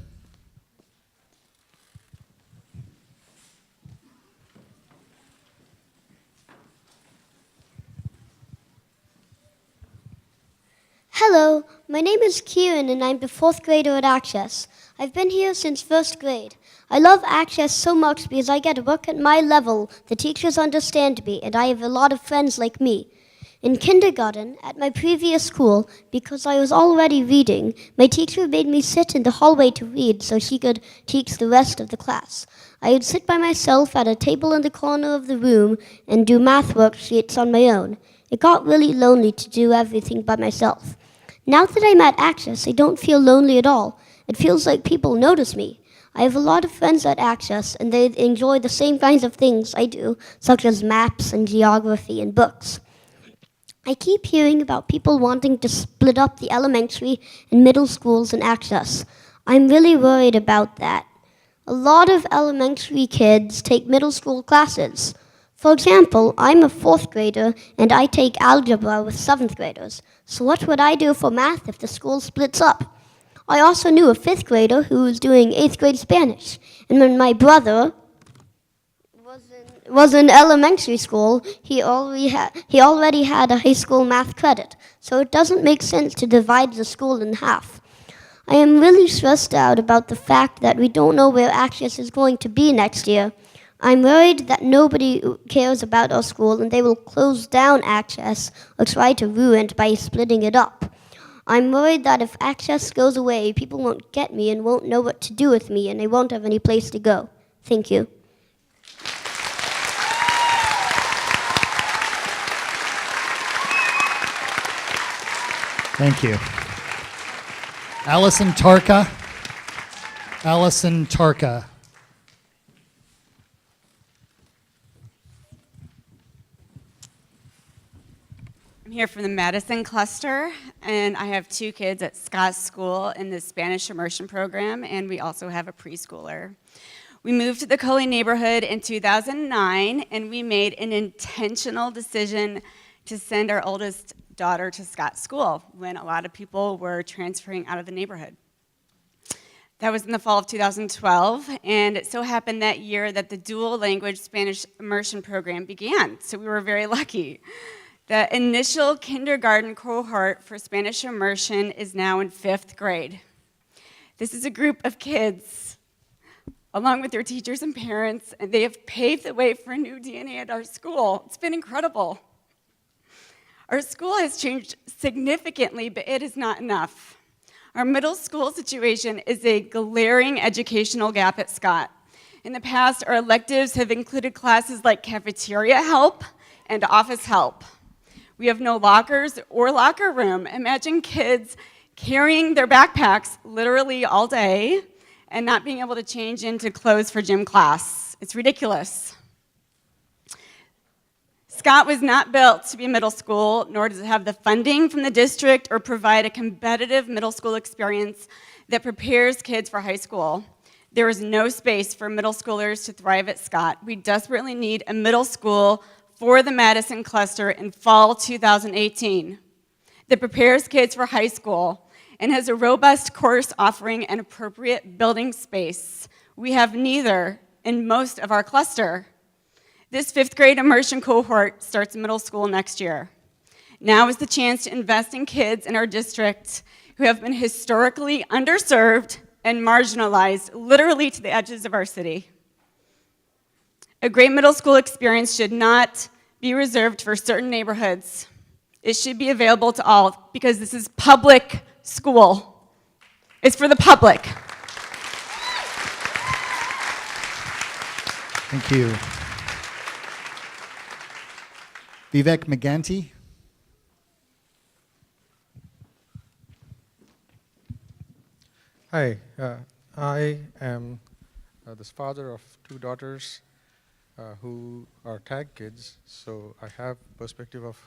Hello, my name is Kieran and I'm the 4th grader at Access. I've been here since 1st grade. I love Access so much because I get to work at my level, the teachers understand me, and I have a lot of friends like me. In kindergarten, at my previous school, because I was already reading, my teacher made me sit in the hallway to read so she could teach the rest of the class. I would sit by myself at a table in the corner of the room and do math worksheets on my own. It got really lonely to do everything by myself. Now that I'm at Access, I don't feel lonely at all. It feels like people notice me. I have a lot of friends at Access, and they enjoy the same kinds of things I do, such as maps and geography and books. I keep hearing about people wanting to split up the elementary and middle schools in Access. I'm really worried about that. A lot of elementary kids take middle school classes. For example, I'm a 4th grader and I take algebra with 7th graders. So what would I do for math if the school splits up? I also knew a 5th grader who was doing 8th grade Spanish. And when my brother was in elementary school, he already had a high school math credit. So it doesn't make sense to divide the school in half. I am really stressed out about the fact that we don't know where Access is going to be next year. I'm worried that nobody cares about our school and they will close down Access or try to ruin it by splitting it up. I'm worried that if Access goes away, people won't get me and won't know what to do with me and they won't have any place to go. Thank you. Thank you. Allison Tarka. Allison Tarka. I'm here from the Madison cluster, and I have 2 kids at Scott's School in the Spanish immersion program, and we also have a preschooler. We moved to the Coley neighborhood in 2009, and we made an intentional decision to send our oldest daughter to Scott's School when a lot of people were transferring out of the neighborhood. That was in the fall of 2012, and it so happened that year that the dual language Spanish immersion program began, so we were very lucky. The initial kindergarten cohort for Spanish immersion is now in 5th grade. This is a group of kids, along with their teachers and parents, and they have paved the way for a new DNA at our school. It's been incredible. Our school has changed significantly, but it is not enough. Our middle school situation is a glaring educational gap at Scott. In the past, our electives have included classes like cafeteria help and office help. We have no lockers or locker room. Imagine kids carrying their backpacks literally all day and not being able to change into clothes for gym class. It's ridiculous. Scott was not built to be a middle school, nor does it have the funding from the district or provide a competitive middle school experience that prepares kids for high school. There is no space for middle schoolers to thrive at Scott. We desperately need a middle school for the Madison cluster in fall 2018 that prepares kids for high school and has a robust course offering and appropriate building space. We have neither in most of our cluster. This 5th grade immersion cohort starts middle school next year. Now is the chance to invest in kids in our district who have been historically underserved and marginalized literally to the edges of our city. A great middle school experience should not be reserved for certain neighborhoods. It should be available to all because this is public school. It's for the public. Thank you. Vivek Maganti. Hi, I am the father of 2 daughters who are tag kids, so I have perspective of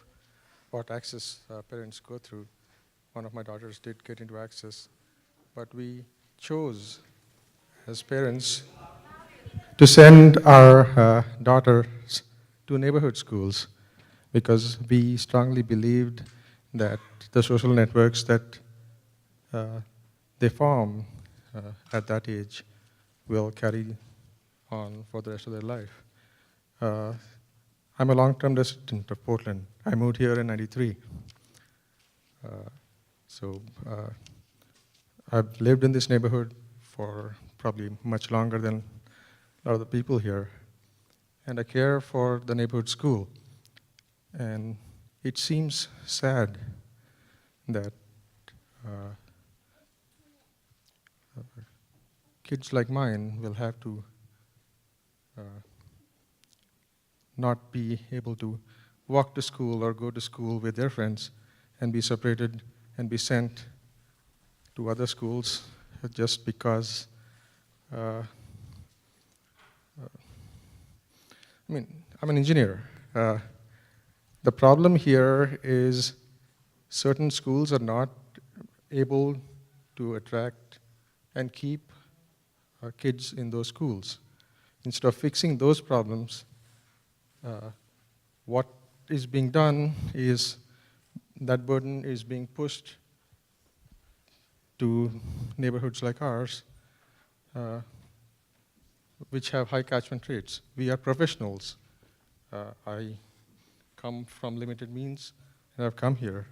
what access parents go through. One of my daughters did get into access, but we chose as parents to send our daughters to neighborhood schools because we strongly believed that the social networks that they form at that age will carry on for the rest of their life. I'm a long-term resident of Portland. I moved here in '93. I've lived in this neighborhood for probably much longer than a lot of the people here. And I care for the neighborhood school. And it seems sad that kids like mine will have to not be able to walk to school or go to school with their friends and be separated and be sent to other schools just because I'm an engineer. The problem here is certain schools are not able to attract and keep kids in those schools. Instead of fixing those problems, what is being done is that burden is being pushed to neighborhoods like ours, which have high catchment rates. We are professionals. I come from limited means, and I've come here.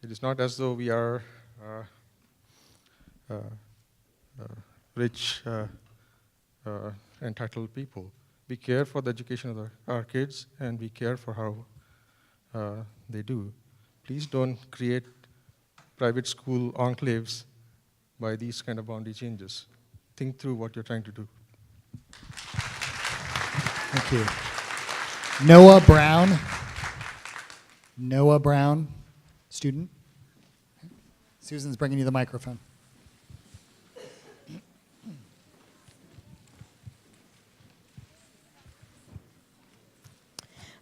It is not as though we are rich, entitled people. We care for the education of our kids, and we care for how they do. Please don't create private school enclaves by these kind of boundary changes. Think through what you're trying to do. Thank you. Noah Brown. Noah Brown, student. Susan's bringing you the microphone.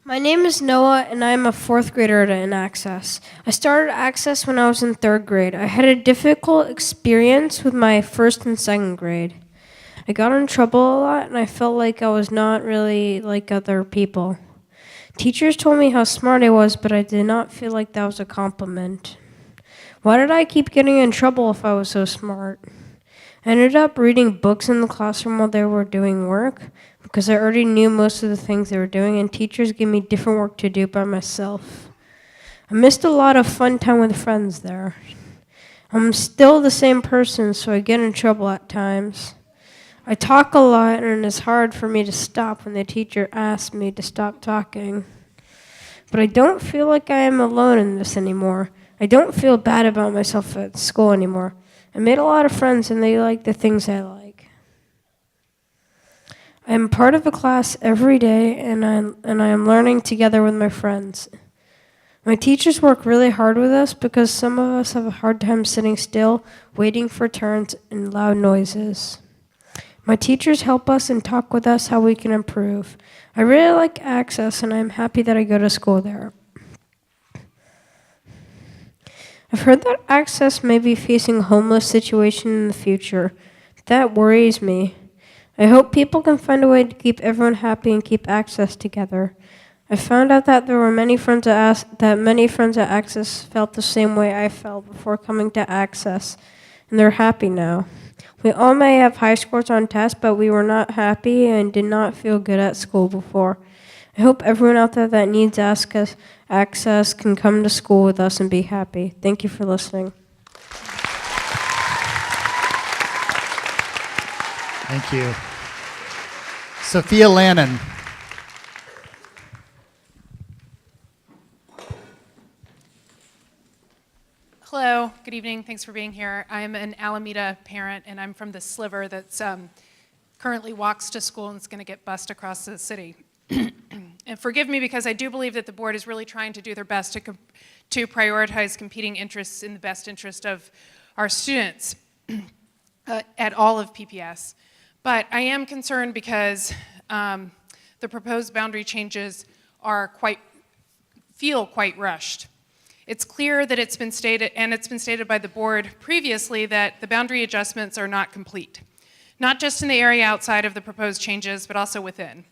My name is Noah, and I'm a 4th grader in Access. I started Access when I was in 3rd grade. I had a difficult experience with my 1st and 2nd grade. I got in trouble a lot, and I felt like I was not really like other people. Teachers told me how smart I was, but I did not feel like that was a compliment. Why did I keep getting in trouble if I was so smart? I ended up reading books in the classroom while they were doing work because I already knew most of the things they were doing, and teachers gave me different work to do by myself. I missed a lot of fun time with friends there. I'm still the same person, so I get in trouble at times. I talk a lot, and it's hard for me to stop when the teacher asks me to stop talking. But I don't feel like I am alone in this anymore. I don't feel bad about myself at school anymore. I made a lot of friends, and they like the things I like. I am part of a class every day, and I am learning together with my friends. My teachers work really hard with us because some of us have a hard time sitting still, waiting for turns, and loud noises. My teachers help us and talk with us how we can improve. I really like Access, and I'm happy that I go to school there. I've heard that Access may be facing a homeless situation in the future. That worries me. I hope people can find a way to keep everyone happy and keep Access together. I found out that there were many friends at Access felt the same way I felt before coming to Access, and they're happy now. We all may have high scores on tests, but we were not happy and did not feel good at school before. I hope everyone out there that needs Access can come to school with us and be happy. Thank you for listening. Thank you. Sophia Lannon. Hello, good evening. Thanks for being here. I'm an Alameda parent, and I'm from the sliver that's currently walks to school and is going to get bused across the city. And forgive me because I do believe that the board is really trying to do their best to prioritize competing interests in the best interest of our students at all of PPS. But I am concerned because the proposed boundary changes feel quite rushed. It's clear that it's been stated, and it's been stated by the board previously, that the boundary adjustments are not complete, not just in the area outside of the proposed changes, but also within.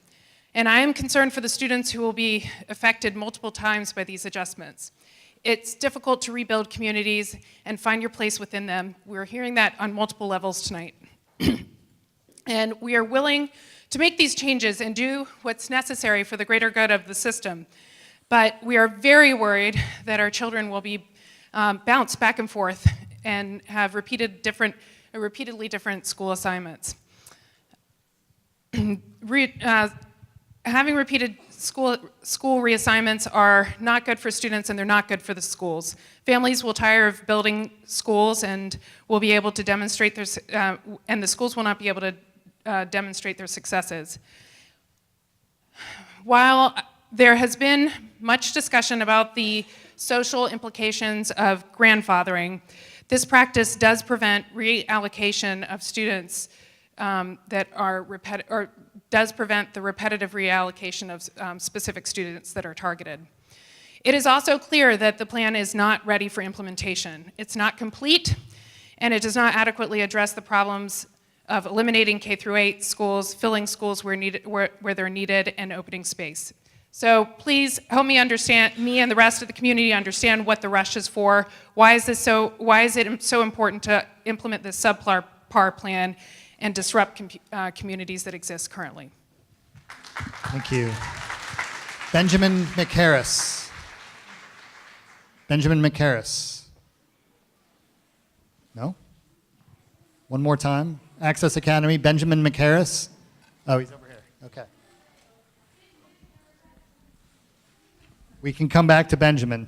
And I am concerned for the students who will be affected multiple times by these adjustments. It's difficult to rebuild communities and find your place within them. We're hearing that on multiple levels tonight. And we are willing to make these changes and do what's necessary for the greater good of the system. But we are very worried that our children will be bounced back and forth and have repeatedly different school assignments. Having repeated school reassignments are not good for students, and they're not good for the schools. Families will tire of building schools and will be able to demonstrate and the schools will not be able to demonstrate their successes. While there has been much discussion about the social implications of grandfathering, this practice does prevent reallocation of students does prevent the repetitive reallocation of specific students that are targeted. It is also clear that the plan is not ready for implementation. It's not complete, and it does not adequately address the problems of eliminating K-8 schools, filling schools where they're needed, and opening space. So please help me and the rest of the community understand what the rush is for. Why is it so important to implement this subpar plan and disrupt communities that exist currently? Thank you. Benjamin McHarris. Benjamin McHarris. No? One more time. Access Academy, Benjamin McHarris. Oh, he's over here. Okay. We can come back to Benjamin.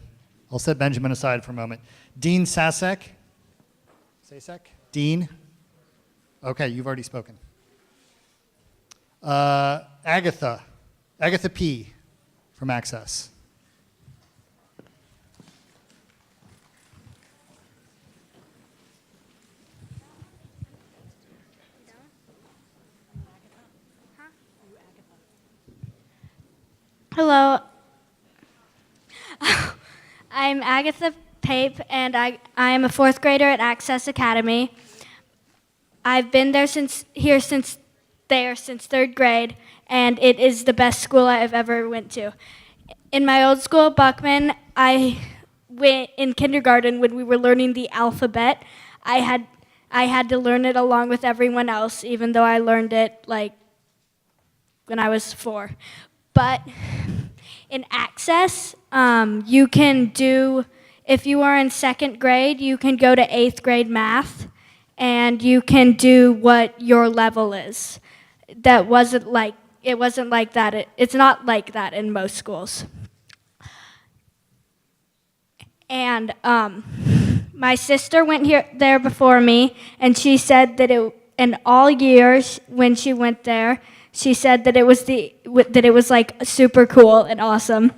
I'll set Benjamin aside for a moment. Dean Sasek. Sasek? Dean? Okay, you've already spoken. Agatha P. from Access. Hello. I'm Agatha Pape, and I am a fourth grader at Access Academy. I've been there since third grade, and it is the best school I have ever went to. In my old school, Buckman, I went in kindergarten when we were learning the alphabet. I had to learn it along with everyone else, even though I learned it when I was 4. But in Access, you can do, if you are in 2nd grade, you can go to 8th grade math, and you can do what your level is. It wasn't like that. It's not like that in most schools. And my sister went there before me, and she said that in all years when she went there, she said that it was like super cool and awesome.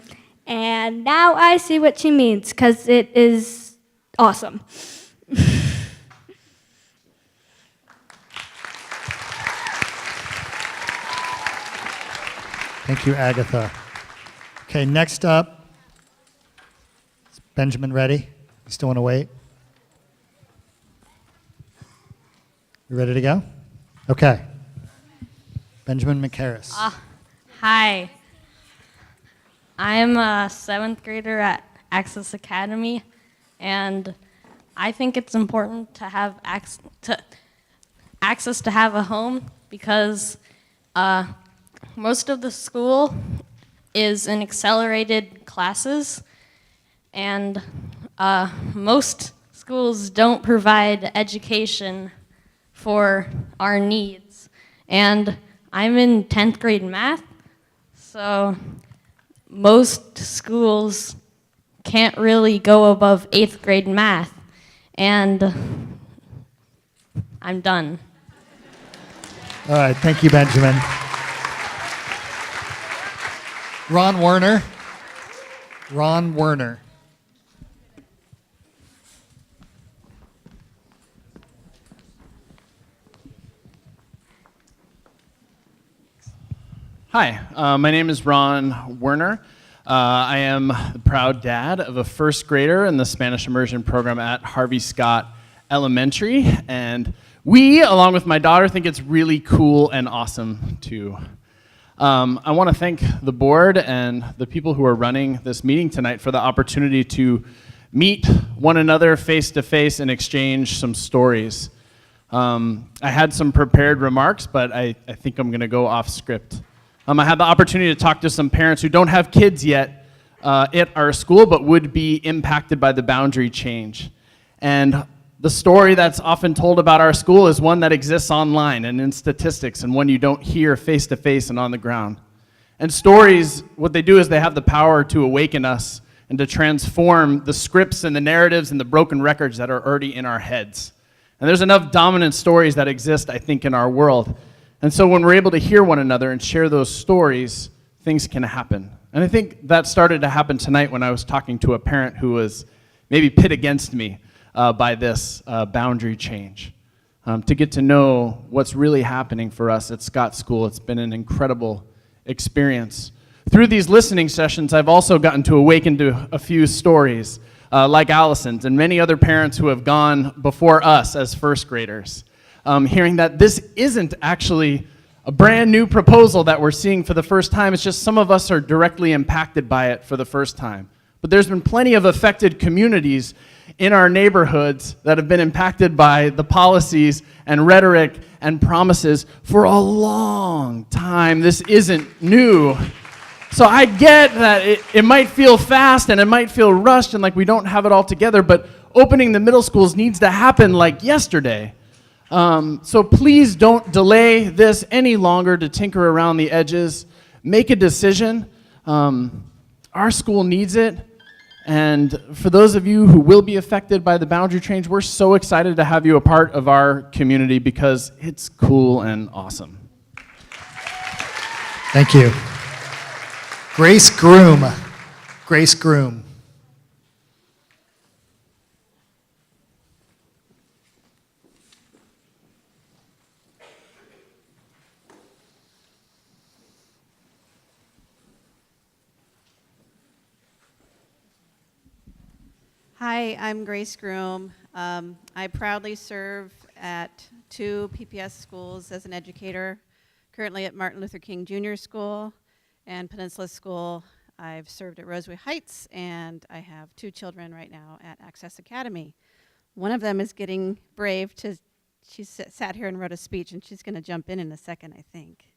And now I see what she means, because it is awesome. Thank you, Agatha. Okay, next up, is Benjamin ready? You still want to wait? You ready to go? Okay. Benjamin McCarris. Hi. I'm a 7th grader at Access Academy, and I think it's important to have access to have a home because most of the school is in accelerated classes, and most schools don't provide education for our needs. And I'm in 10th grade math, so most schools can't really go above 8th grade math, and I'm done. All right, thank you, Benjamin. Ron Werner. Ron Werner. Hi, my name is Ron Werner. I am the proud dad of a first grader in the Spanish immersion program at Harvey Scott Elementary, and we, along with my daughter, think it's really cool and awesome too. I want to thank the board and the people who are running this meeting tonight for the opportunity to meet one another face to face and exchange some stories. I had some prepared remarks, but I think I'm going to go off script. I had the opportunity to talk to some parents who don't have kids yet at our school, but would be impacted by the boundary change. And the story that's often told about our school is one that exists online and in statistics, and one you don't hear face to face and on the ground. And stories, what they do is they have the power to awaken us and to transform the scripts and the narratives and the broken records that are already in our heads. And there's enough dominant stories that exist, I think, in our world. And so when we're able to hear one another and share those stories, things can happen. And I think that started to happen tonight when I was talking to a parent who was maybe pit against me by this boundary change. To get to know what's really happening for us at Scott School, it's been an incredible experience. Through these listening sessions, I've also gotten to awaken to a few stories, like Allison's and many other parents who have gone before us as first graders. Hearing that this isn't actually a brand new proposal that we're seeing for the first time. It's just some of us are directly impacted by it for the first time. But there's been plenty of affected communities in our neighborhoods that have been impacted by the policies and rhetoric and promises for a long time. This isn't new. So I get that it might feel fast and it might feel rushed and like we don't have it all together, but opening the middle schools needs to happen like yesterday. So please don't delay this any longer to tinker around the edges. Make a decision. Our school needs it. And for those of you who will be affected by the boundary change, we're so excited to have you a part of our community because it's cool and awesome. Thank you. Grace Groom. Grace Groom. Hi, I'm Grace Groom. I proudly serve at 2 PPS schools as an educator, currently at Martin Luther King Jr. School and Peninsula School. I've served at Roseway Heights, and I have 2 children right now at Access Academy. One of them is getting brave to, she sat here and wrote a speech, and she's going to jump in a second, I think.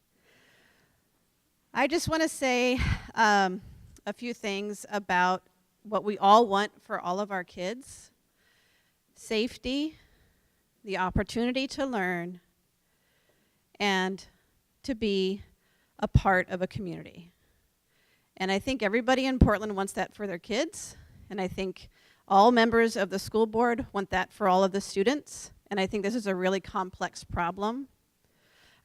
I just want to say a few things about what we all want for all of our kids: safety, the opportunity to learn, and to be a part of a community. And I think everybody in Portland wants that for their kids, and I think all members of the school board want that for all of the students, and I think this is a really complex problem.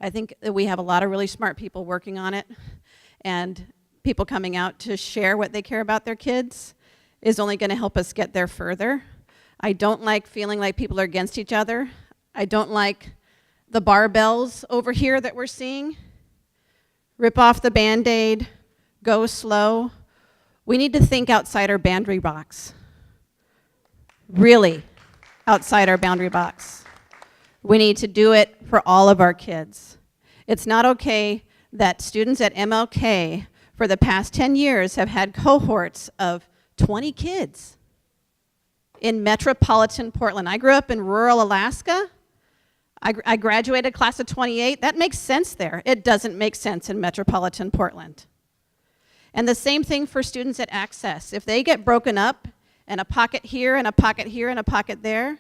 I think that we have a lot of really smart people working on it, and people coming out to share what they care about their kids is only going to help us get there further. I don't like feeling like people are against each other. I don't like the barbells over here that we're seeing. Rip off the Band-Aid, go slow. We need to think outside our boundary box. Really outside our boundary box. We need to do it for all of our kids. It's not okay that students at MLK for the past 10 years have had cohorts of 20 kids in metropolitan Portland. I grew up in rural Alaska. I graduated class of 28. That makes sense there. It doesn't make sense in metropolitan Portland. And the same thing for students at Access. If they get broken up and a pocket here and a pocket here and a pocket there,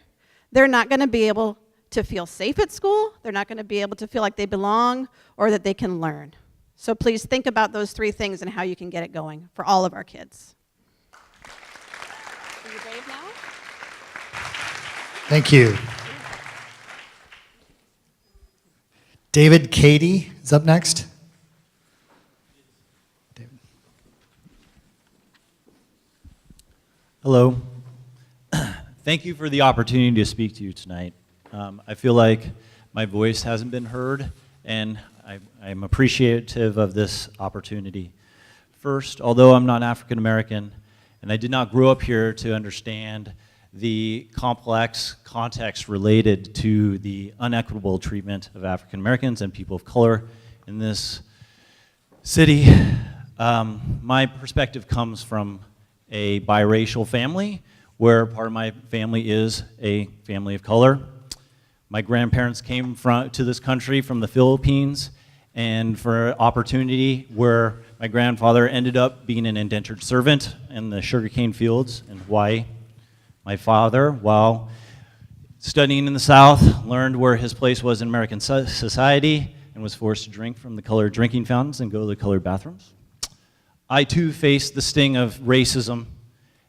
they're not going to be able to feel safe at school. They're not going to be able to feel like they belong or that they can learn. So please think about those three things and how you can get it going for all of our kids. Are you brave now? Thank you. David Cady is up next. David. Hello. Thank you for the opportunity to speak to you tonight. I feel like my voice hasn't been heard, and I'm appreciative of this opportunity. First, although I'm not African American, and I did not grow up here to understand the complex context related to the unequitable treatment of African Americans and people of color in this city, my perspective comes from a biracial family where part of my family is a family of color. My grandparents came to this country from the Philippines, and for opportunity where my grandfather ended up being an indentured servant in the sugarcane fields in Hawaii. My father, while studying in the South, learned where his place was in American society and was forced to drink from the colored drinking fountains and go to the colored bathrooms. I too faced the sting of racism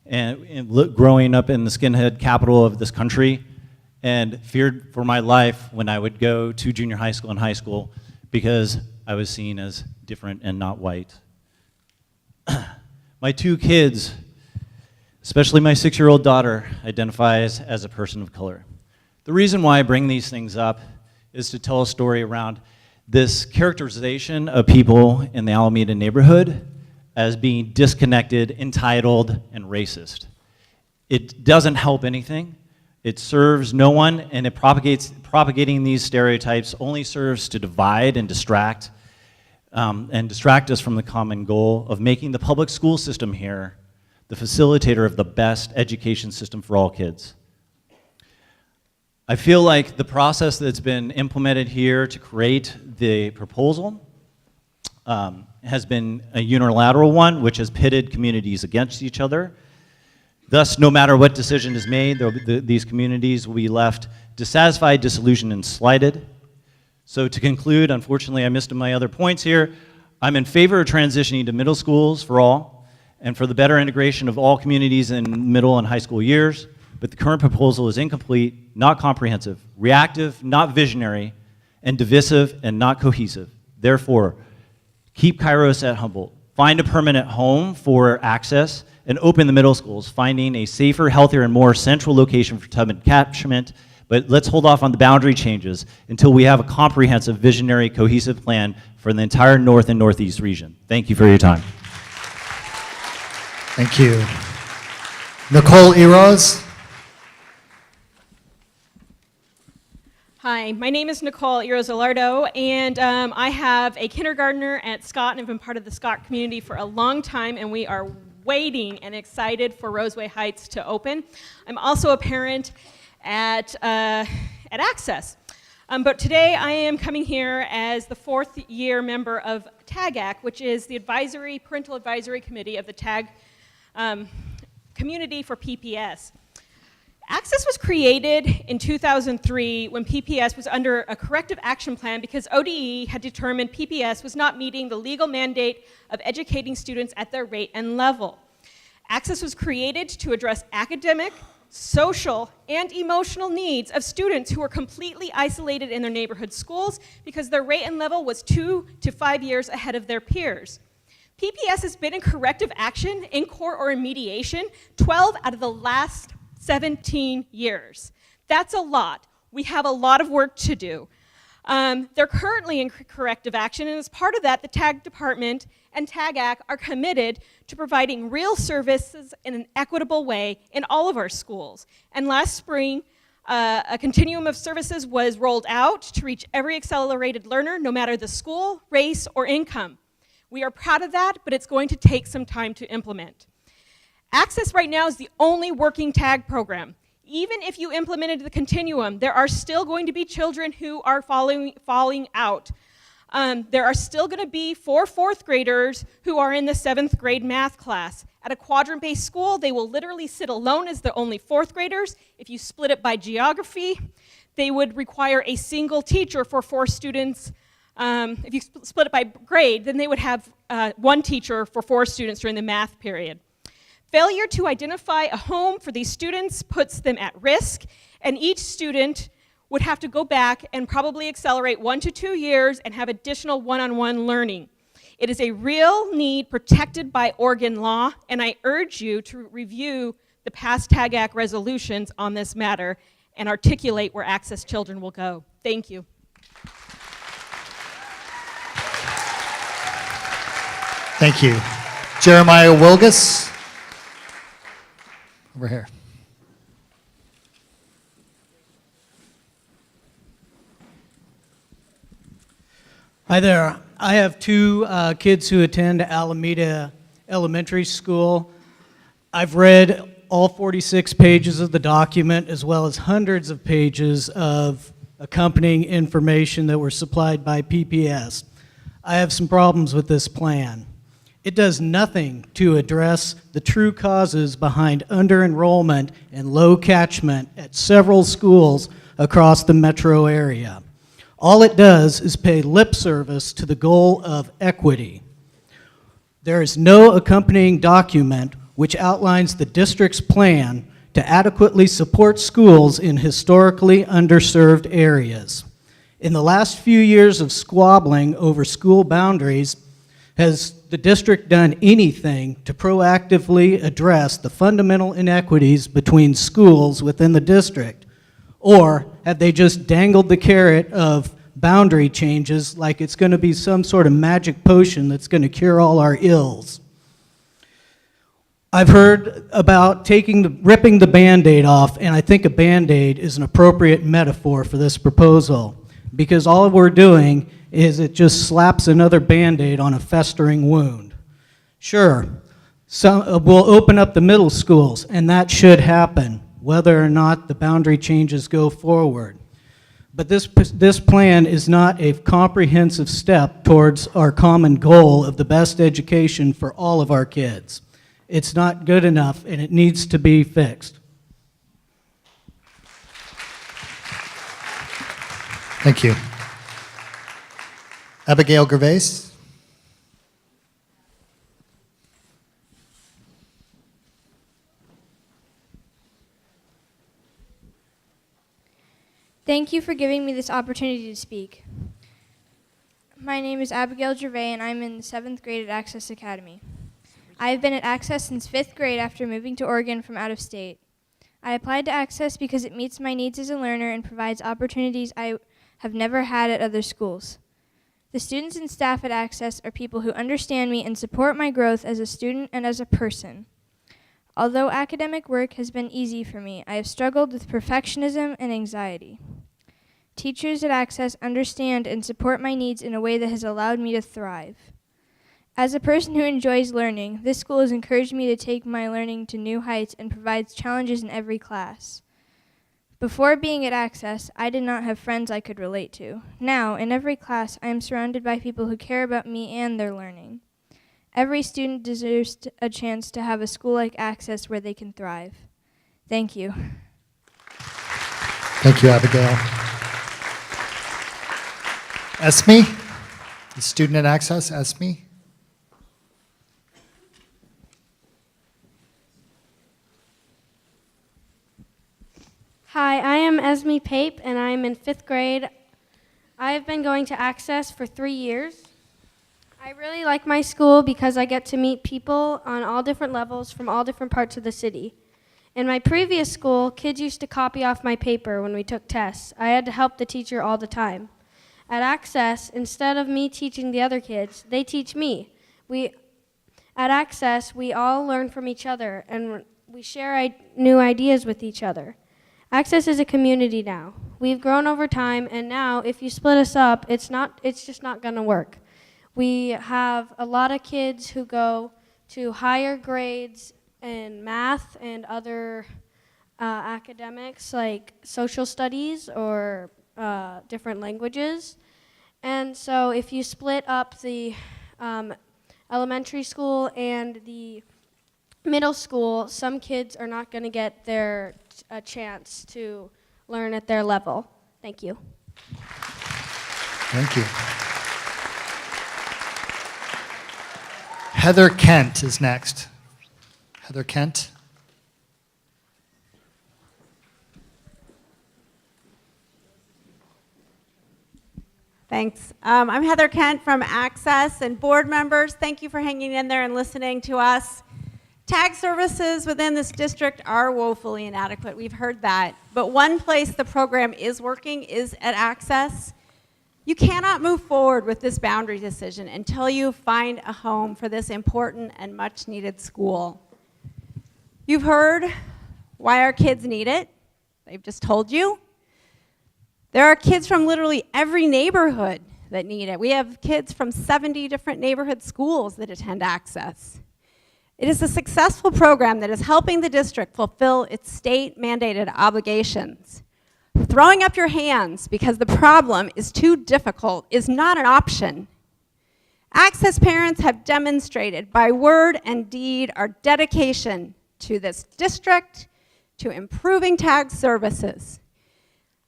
and growing up in the skinhead capital of this country, and feared for my life when I would go to junior high school and high school because I was seen as different and not white. My two kids, especially my 6-year-old daughter, identifies as a person of color. The reason why I bring these things up is to tell a story around this characterization of people in the Alameda neighborhood as being disconnected, entitled, and racist. It doesn't help anything. It serves no one, and propagating these stereotypes only serves to divide and distract us from the common goal of making the public school system here the facilitator of the best education system for all kids. I feel like the process that's been implemented here to create the proposal has been a unilateral one, which has pitted communities against each other. Thus, no matter what decision is made, these communities will be left dissatisfied, disillusioned, and slighted. So to conclude, unfortunately I missed my other points here, I'm in favor of transitioning to middle schools for all, and for the better integration of all communities in middle and high school years, but the current proposal is incomplete, not comprehensive, reactive, not visionary, and divisive and not cohesive. Therefore, keep Kairos at Humboldt, find a permanent home for access, and open the middle schools, finding a safer, healthier, and more central location for Tubman catchment. But let's hold off on the boundary changes until we have a comprehensive, visionary, cohesive plan for the entire North and Northeast region. Thank you for your time. Thank you. Nicole Eros. Hi, my name is Nicole Eros-Alardo, and I have a kindergartner at Scott, and I've been part of the Scott community for a long time, and we are waiting and excited for Roseway Heights to open. I'm also a parent at Access. But today I am coming here as the 4th year member of TAGAC, which is the parental advisory committee of the TAG community for PPS. Access was created in 2003 when PPS was under a corrective action plan because ODE had determined PPS was not meeting the legal mandate of educating students at their rate and level. Access was created to address academic, social, and emotional needs of students who were completely isolated in their neighborhood schools because their rate and level was 2 to 5 years ahead of their peers. PPS has been in corrective action, in court, or in mediation 12 out of the last 17 years. That's a lot. We have a lot of work to do. They're currently in corrective action, and as part of that, the TAG department and TAGAC are committed to providing real services in an equitable way in all of our schools. And last spring, a continuum of services was rolled out to reach every accelerated learner, no matter the school, race, or income. We are proud of that, but it's going to take some time to implement. Access right now is the only working TAG program. Even if you implemented the continuum, there are still going to be children who are falling out. There are still going to be 4 fourth graders who are in the 7th grade math class. At a quadrant-based school, they will literally sit alone as the only 4th graders. If you split it by geography, they would require a single teacher for 4 students. If you split it by grade, then they would have 1 teacher for 4 students during the math period. Failure to identify a home for these students puts them at risk, and each student would have to go back and probably accelerate 1 to 2 years and have additional one-on-one learning. It is a real need protected by Oregon law, and I urge you to review the past TAGAC resolutions on this matter and articulate where access children will go. Thank you. Thank you. Jeremiah Wilgus. Over here. Hi there. I have 2 kids who attend Alameda Elementary School. I've read all 46 pages of the document, as well as hundreds of pages of accompanying information that were supplied by PPS. I have some problems with this plan. It does nothing to address the true causes behind under-enrollment and low catchment at several schools across the metro area. All it does is pay lip service to the goal of equity. There is no accompanying document which outlines the district's plan to adequately support schools in historically underserved areas. In the last few years of squabbling over school boundaries, has the district done anything to proactively address the fundamental inequities between schools within the district? Or have they just dangled the carrot of boundary changes like it's going to be some sort of magic potion that's going to cure all our ills? I've heard about ripping the Band-Aid off, and I think a Band-Aid is an appropriate metaphor for this proposal, because all we're doing is it just slaps another Band-Aid on a festering wound. Sure, we'll open up the middle schools, and that should happen, whether or not the boundary changes go forward. But this plan is not a comprehensive step towards our common goal of the best education for all of our kids. It's not good enough, and it needs to be fixed. Thank you. Abigail Gervais. Thank you for giving me this opportunity to speak. My name is Abigail Gervais, and I'm in the 7th grade at Access Academy. I have been at Access since 5th grade after moving to Oregon from out of state. I applied to Access because it meets my needs as a learner and provides opportunities I have never had at other schools. The students and staff at Access are people who understand me and support my growth as a student and as a person. Although academic work has been easy for me, I have struggled with perfectionism and anxiety. Teachers at Access understand and support my needs in a way that has allowed me to thrive. As a person who enjoys learning, this school has encouraged me to take my learning to new heights and provides challenges in every class. Before being at Access, I did not have friends I could relate to. Now, in every class, I am surrounded by people who care about me and their learning. Every student deserves a chance to have a school like Access where they can thrive. Thank you. Thank you, Abigail. Esme, the student at Access, Esme. Hi, I am Esme Pape, and I am in 5th grade. I have been going to Access for 3 years. I I really like my school because I get to meet people on all different levels from all different parts of the city. In my previous school, kids used to copy off my paper when we took tests. I had to help the teacher all the time. At Access, instead of me teaching the other kids, they teach me. At Access, we all learn from each other, and we share new ideas with each other. Access is a community now. We've grown over time, and now if you split us up, it's just not going to work. We have a lot of kids who go to higher grades in math and other academics like social studies or different languages. And so if you split up the elementary school and the middle school, some kids are not going to get a chance to learn at their level. Thank you. Thank you. Heather Kent is next. Heather Kent. Thanks. I'm Heather Kent from Access, and board members, thank you for hanging in there and listening to us. Tag services within this district are woefully inadequate. We've heard that. But one place the program is working is at Access. You cannot move forward with this boundary decision until you find a home for this important and much needed school. You've heard why our kids need it. They've just told you. There are kids from literally every neighborhood that need it. We have kids from 70 different neighborhood schools that attend Access. It is a successful program that is helping the district fulfill its state-mandated obligations. Throwing up your hands because the problem is too difficult is not an option. Access parents have demonstrated by word and deed our dedication to this district, to improving tag services.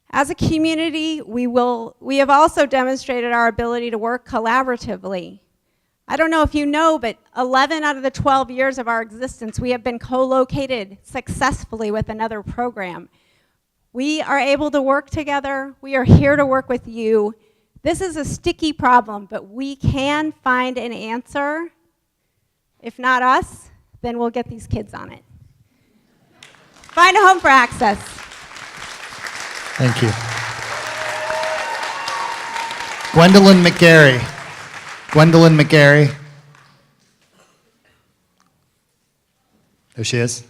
As a community, we have also demonstrated our ability to work collaboratively. I don't know if you know, but 11 out of the 12 years of our existence, we have been co-located successfully with another program. We are able to work together. We are here to work with you. This is a sticky problem, but we can find an answer. If not us, then we'll get these kids on it. Find a home for Access. Thank you. Gwendolyn McGarry. Gwendolyn McGarry. There she is.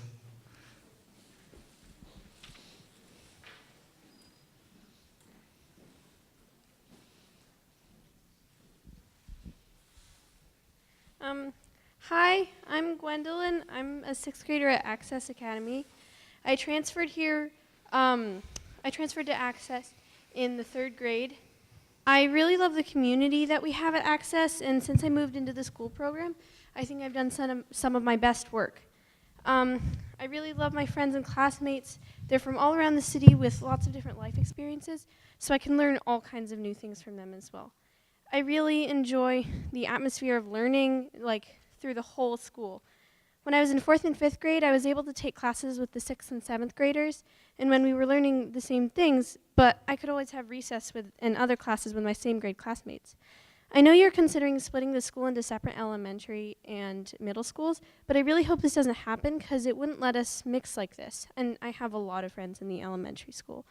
Hi, I'm Gwendolyn. I'm a sixth grader at Access Academy. I transferred here. I transferred to Access in the third grade. I really love the community that we have at Access, and since I moved into the school program, I think I've done some of my best work. I really love my friends and classmates. They're from all around the city with lots of different life experiences, so I can learn all kinds of new things from them as well. I really enjoy the atmosphere of learning, through the whole school. When I was in 4th and 5th grade, I was able to take classes with the 6th and 7th graders, and when we were learning the same things, but I could always have recess and other classes with my same grade classmates. I know you're considering splitting the school into separate elementary and middle schools, but I really hope this doesn't happen because it wouldn't let us mix like this, and I have a lot of friends in the elementary school.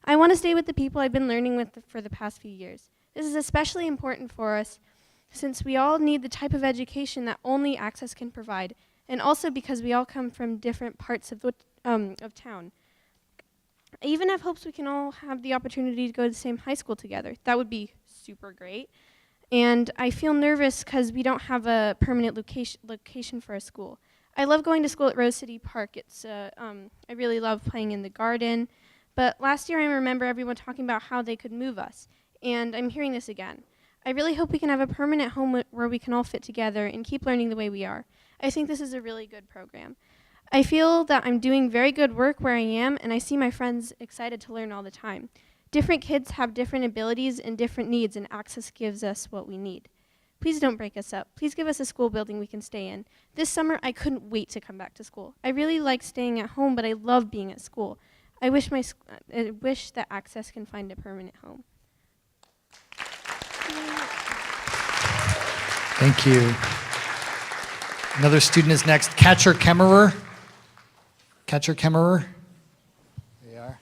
I want to stay with the people I've been learning with for the past few years. This is especially important for us since we all need the type of education that only Access can provide, and also because we all come from different parts of town. I even have hopes we can all have the opportunity to go to the same high school together. That would be super great. And I feel nervous because we don't have a permanent location for a school. I love going to school at Rose City Park. I really love playing in the garden. But last year I remember everyone talking about how they could move us, and I'm hearing this again. I really hope we can have a permanent home where we can all fit together and keep learning the way we are. I think this is a really good program. I feel that I'm doing very good work where I am, and I see my friends excited to learn all the time. Different kids have different abilities and different needs, and Access gives us what we need. Please don't break us up. Please give us a school building we can stay in. This summer, I couldn't wait to come back to school. I really like staying at home, but I love being at school. I wish that Access can find a permanent home. Thank you. Another student is next. Catcher Kemmerer. Catcher Kemmerer. There you are.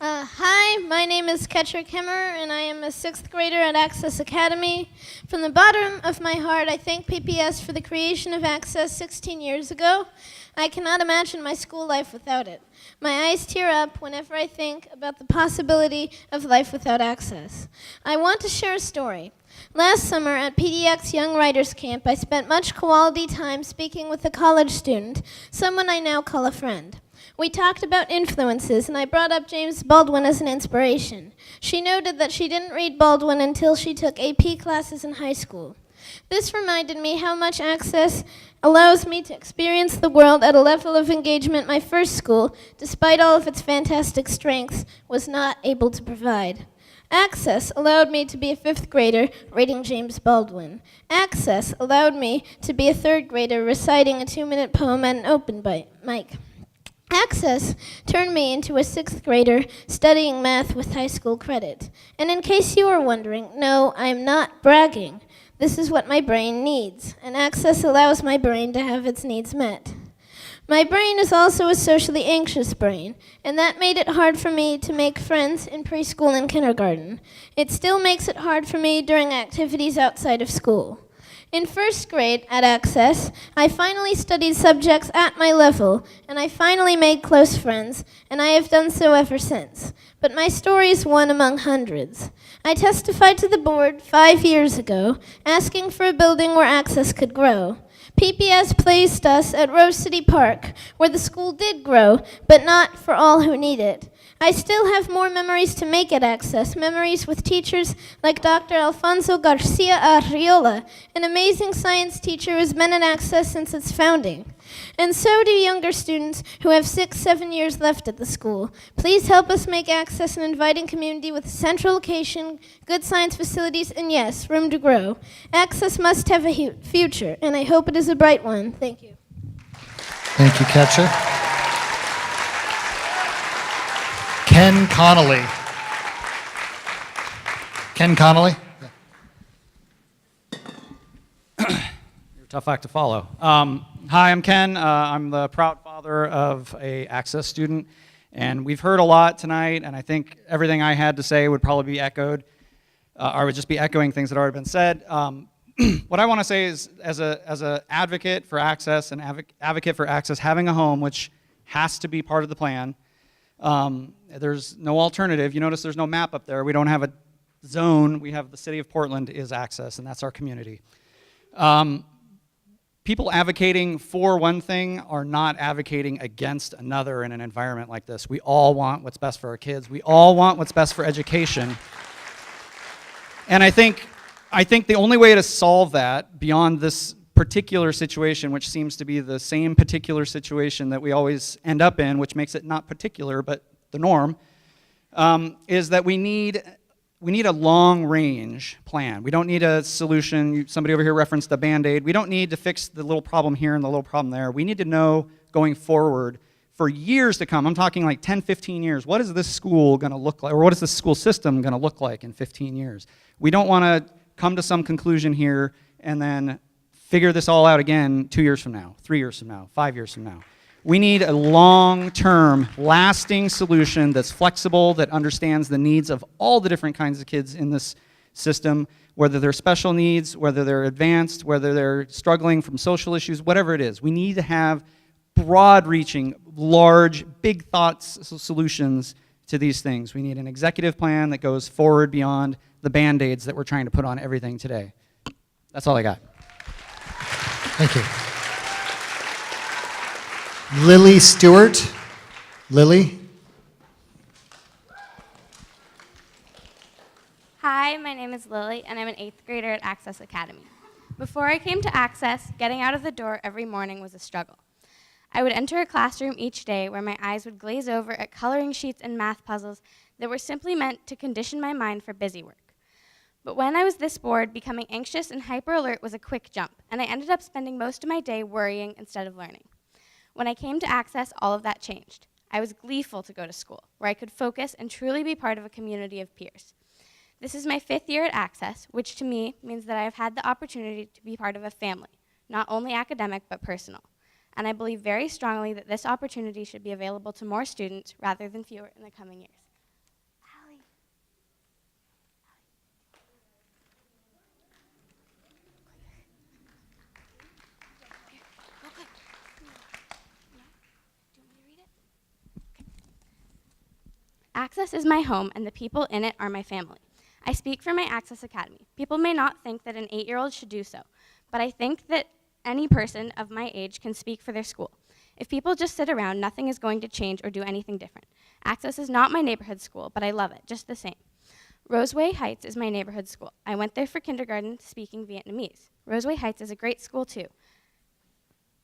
Hi, my name is Catcher Kemmerer, and I am a 6th grader at Access Academy. From the bottom of my heart, I thank PPS for the creation of Access 16 years ago. I cannot imagine my school life without it. My eyes tear up whenever I think about the possibility of life without Access. I want to share a story. Last summer at PDX Young Writers Camp, I spent much quality time speaking with a college student, someone I now call a friend. We talked about influences, and I brought up James Baldwin as an inspiration. She noted that she didn't read Baldwin until she took AP classes in high school. This reminded me how much Access allows me to experience the world at a level of engagement my first school, despite all of its fantastic strengths, was not able to provide. Access allowed me to be a 5th grader reading James Baldwin. Access allowed me to be a 3rd grader reciting a 2-minute poem at an open mic. Access turned me into a 6th grader studying math with high school credit. And in case you were wondering, no, I'm not bragging. This is what my brain needs, and Access allows my brain to have its needs met. My brain is also a socially anxious brain, and that made it hard for me to make friends in preschool and kindergarten. It still makes it hard for me during activities outside of school. In 1st grade at Access, I finally studied subjects at my level, and I finally made close friends, and I have done so ever since. But my story is one among hundreds. I testified to the board 5 years ago, asking for a building where Access could grow. PPS placed us at Rose City Park, where the school did grow, but not for all who need it. I still have more memories to make at Access, memories with teachers like Dr. Alonso Garcia at Triola, an amazing science teacher who has been at Access since its founding. And so do younger students who have 6-7 years left at the school. Please help us make Access an inviting community with a central location, good science facilities, and yes, room to grow. Access must have a future, and I hope it is a bright one. Thank you. Thank you, Catcher. Ken Connolly. Ken Connolly? You're a tough act to follow. Hi, I'm Ken. I'm the proud father of a Access student, and we've heard a lot tonight, and I think everything I had to say would probably be echoed, or would just be echoing things that already been said. What I want to say is, as an advocate for Access, an advocate for Access having a home, which has to be part of the plan, there's no alternative. You notice there's no map up there. We don't have a zone. We have the city of Portland is Access, and that's our community. People advocating for one thing are not advocating against another in an environment like this. We all want what's best for our kids. We all want what's best for education. And I think the only way to solve that beyond this particular situation, which seems to be the same particular situation that we always end up in, which makes it not particular but the norm, is that we need a long-range plan. We don't need a solution. Somebody over here referenced a Band-Aid. We don't need to fix the little problem here and the little problem there. We need to know going forward for years to come. I'm talking like 10, 15 years. What is this school going to look like, or what is this school system going to look like in 15 years? We don't want to come to some conclusion here and then figure this all out again 2 years from now, 3 years from now, 5 years from now. We need a long-term, lasting solution that's flexible, that understands the needs of all the different kinds of kids in this system, whether they're special needs, whether they're advanced, whether they're struggling from social issues, whatever it is. We need to have broad-reaching, large, big thoughts solutions to these things. We need an executive plan that goes forward beyond the Band-Aids that we're trying to put on everything today. That's all I got. Thank you. Lily Stewart. Lily? Hi, my name is Lily, and I'm an 8th grader at Access Academy. Before I came to Access, getting out of the door every morning was a struggle. I would enter a classroom each day where my eyes would glaze over at coloring sheets and math puzzles that were simply meant to condition my mind for busy work. But when I was this bored, becoming anxious and hyper-alert was a quick jump, and I ended up spending most of my day worrying instead of learning. When I came to Access, all of that changed. I was gleeful to go to school, where I could focus and truly be part of a community of peers. This is my 5th year at Access, which to me means that I have had the opportunity to be part of a family, not only academic but personal. And I believe very strongly that this opportunity should be available to more students rather than fewer in the coming years. Access is my home, and the people in it are my family. I speak for my Access Academy. People may not think that an 8-year-old should do so, but I think that any person of my age can speak for their school. If people just sit around, nothing is going to change or do anything different. Access is not my neighborhood school, but I love it, just the same. Roseway Heights is my neighborhood school. I went there for kindergarten speaking Vietnamese. Roseway Heights is a great school too.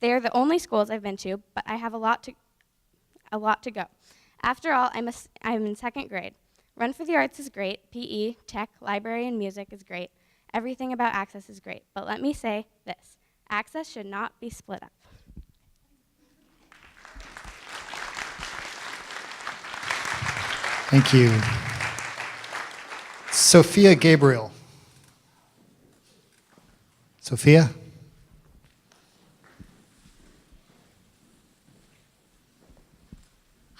They are the only schools I've been to, but I have a lot to go. After all, I'm in 2nd grade. Run for the Arts is great. PE, tech, library, and music is great. Everything about Access is great. But let me say this. Access should not be split up. Thank you. Sophia Gabriel. Sophia?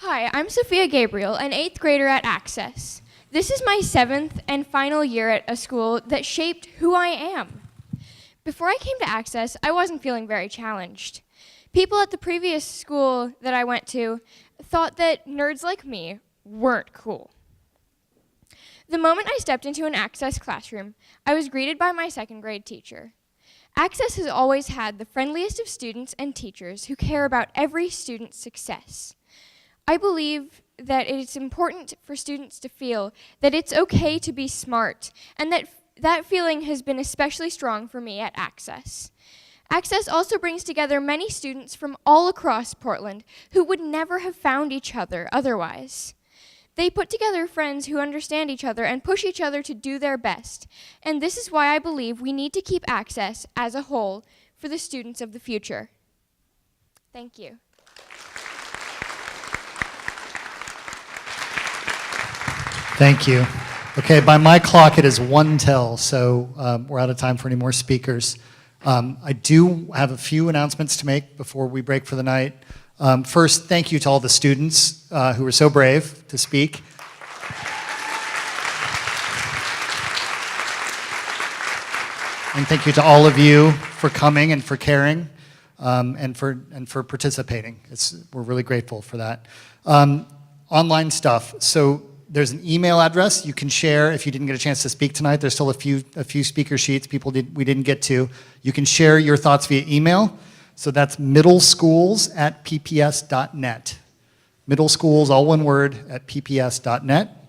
Hi, I'm Sophia Gabriel, an 8th grader at Access. This is my 7th and final year at a school that shaped who I am. Before I came to Access, I wasn't feeling very challenged. People at the previous school that I went to thought that nerds like me weren't cool. The moment I stepped into an Access classroom, I was greeted by my 2nd grade teacher. Access has always had the friendliest of students and teachers who care about every student's success. I believe that it's important for students to feel that it's okay to be smart, and that feeling has been especially strong for me at Access. Access also brings together many students from all across Portland who would never have found each other otherwise. They put together friends who understand each other and push each other to do their best, and this is why I believe we need to keep Access as a whole for the students of the future. Thank you. Thank you. Okay, by my clock, it is 1:00, so we're out of time for any more speakers. I do have a few announcements to make before we break for the night. First, thank you to all the students who were so brave to speak. And thank you to all of you for coming and for caring and for participating. We're really grateful for that. Online stuff. So there's an email address you can share if you didn't get a chance to speak tonight. There's still a few speaker sheets we didn't get to. You can share your thoughts via email. So that's middleschools@pps.net. Middleschools, all one word, at pps.net.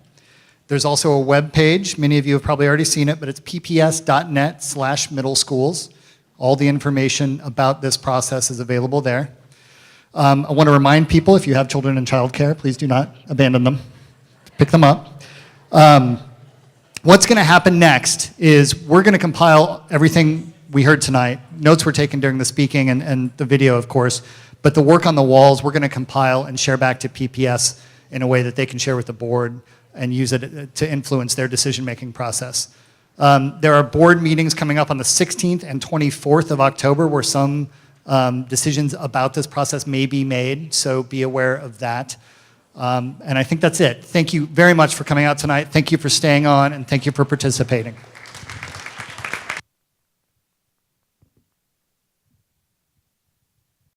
There's also a web page. Many of you have probably already seen it, but it's pps.net/middleschools. All the information about this process is available there. I want to remind people, if you have children in childcare, please do not abandon them. Pick them up. What's going to happen next is we're going to compile everything we heard tonight. Notes were taken during the speaking and the video, of course, but the work on the walls we're going to compile and share back to PPS in a way that they can share with the board and use it to influence their decision-making process. There are board meetings coming up on the 16th and 24th of October where some decisions about this process may be made, so be aware of that. And I think that's it. Thank you very much for coming out tonight. Thank you for staying on, and thank you for participating.